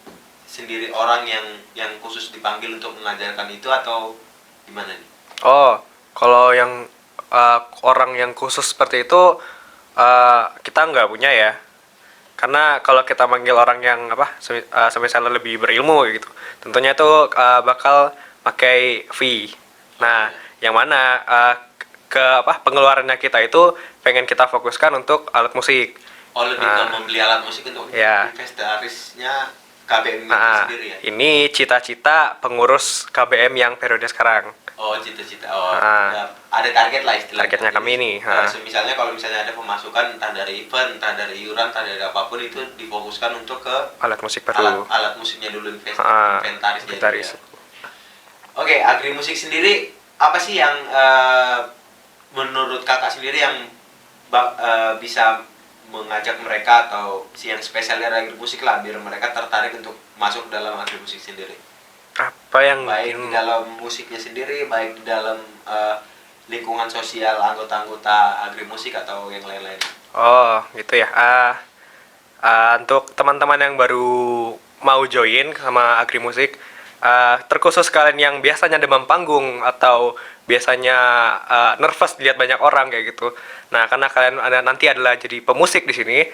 sendiri orang yang khusus dipanggil untuk mengajarkan itu atau gimana nih? Oh, kalau yang orang yang khusus seperti itu kita nggak punya ya. Karena kalau kita manggil orang yang misalnya lebih berilmu gitu, tentunya itu bakal pakai fee. Nah, yang mana pengeluarannya kita itu pengen kita fokuskan untuk alat musik. Oh, lebih ke membeli alat musik untuk Ya. inventarisnya KBM itu sendiri ya? Ini cita-cita pengurus KBM yang periode sekarang. Oh, cita-cita. Oh, ya, ada target lah istilahnya. Targetnya kami ini. Misalnya kalau misalnya ada pemasukan entah dari event, entah dari iuran, entah dari apapun itu difokuskan untuk ke Alat musik baru. alat musiknya dulu inventarisnya. Inventaris. Itu ya. Oke, Agri Musik sendiri apa sih yang menurut kakak sendiri yang bisa mengajak mereka atau yang spesial dari Agri Musik lah biar mereka tertarik untuk masuk dalam Agri Musik sendiri? Apa yang Baik di dalam musiknya sendiri, baik di dalam lingkungan sosial anggota-anggota Agri Musik atau yang lain-lain. Oh, gitu ya. Untuk teman-teman yang baru mau join sama Agri Musik, terkhusus kalian yang biasanya demam panggung atau biasanya nervous dilihat banyak orang kayak gitu. Nah, karena kalian nanti adalah jadi pemusik di sini,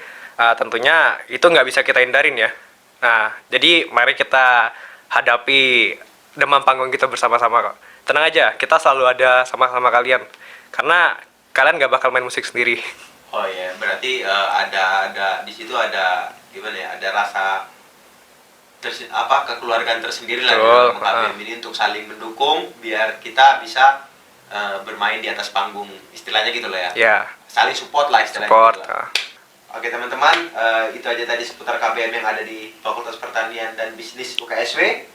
tentunya itu nggak bisa kita hindarin ya. Nah, jadi mari kita hadapi demam panggung kita bersama-sama kok. Tenang aja, kita selalu ada sama-sama kalian. Karena kalian nggak bakal main musik sendiri. Oh ya, berarti ada di situ ada gimana ya? Ada rasa kekeluargaan tersendiri lah dalam KBM ini untuk saling mendukung biar kita bisa bermain di atas panggung, istilahnya gitu lah ya. Ya. Saling support lah istilahnya. Support. Gitu lah. Oke teman-teman, itu aja tadi seputar KBM yang ada di Fakultas Pertanian dan Bisnis UKSW.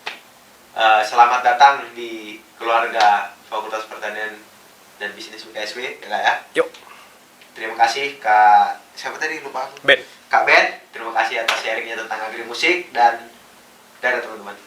Selamat datang di keluarga Fakultas Pertanian dan Bisnis UKSW, ya Kak ya. Yuk. Terima kasih Kak, siapa tadi lupa aku? Ben. Kak Ben, terima kasih atas sharingnya tentang Agri Musik dan dadah teman-teman.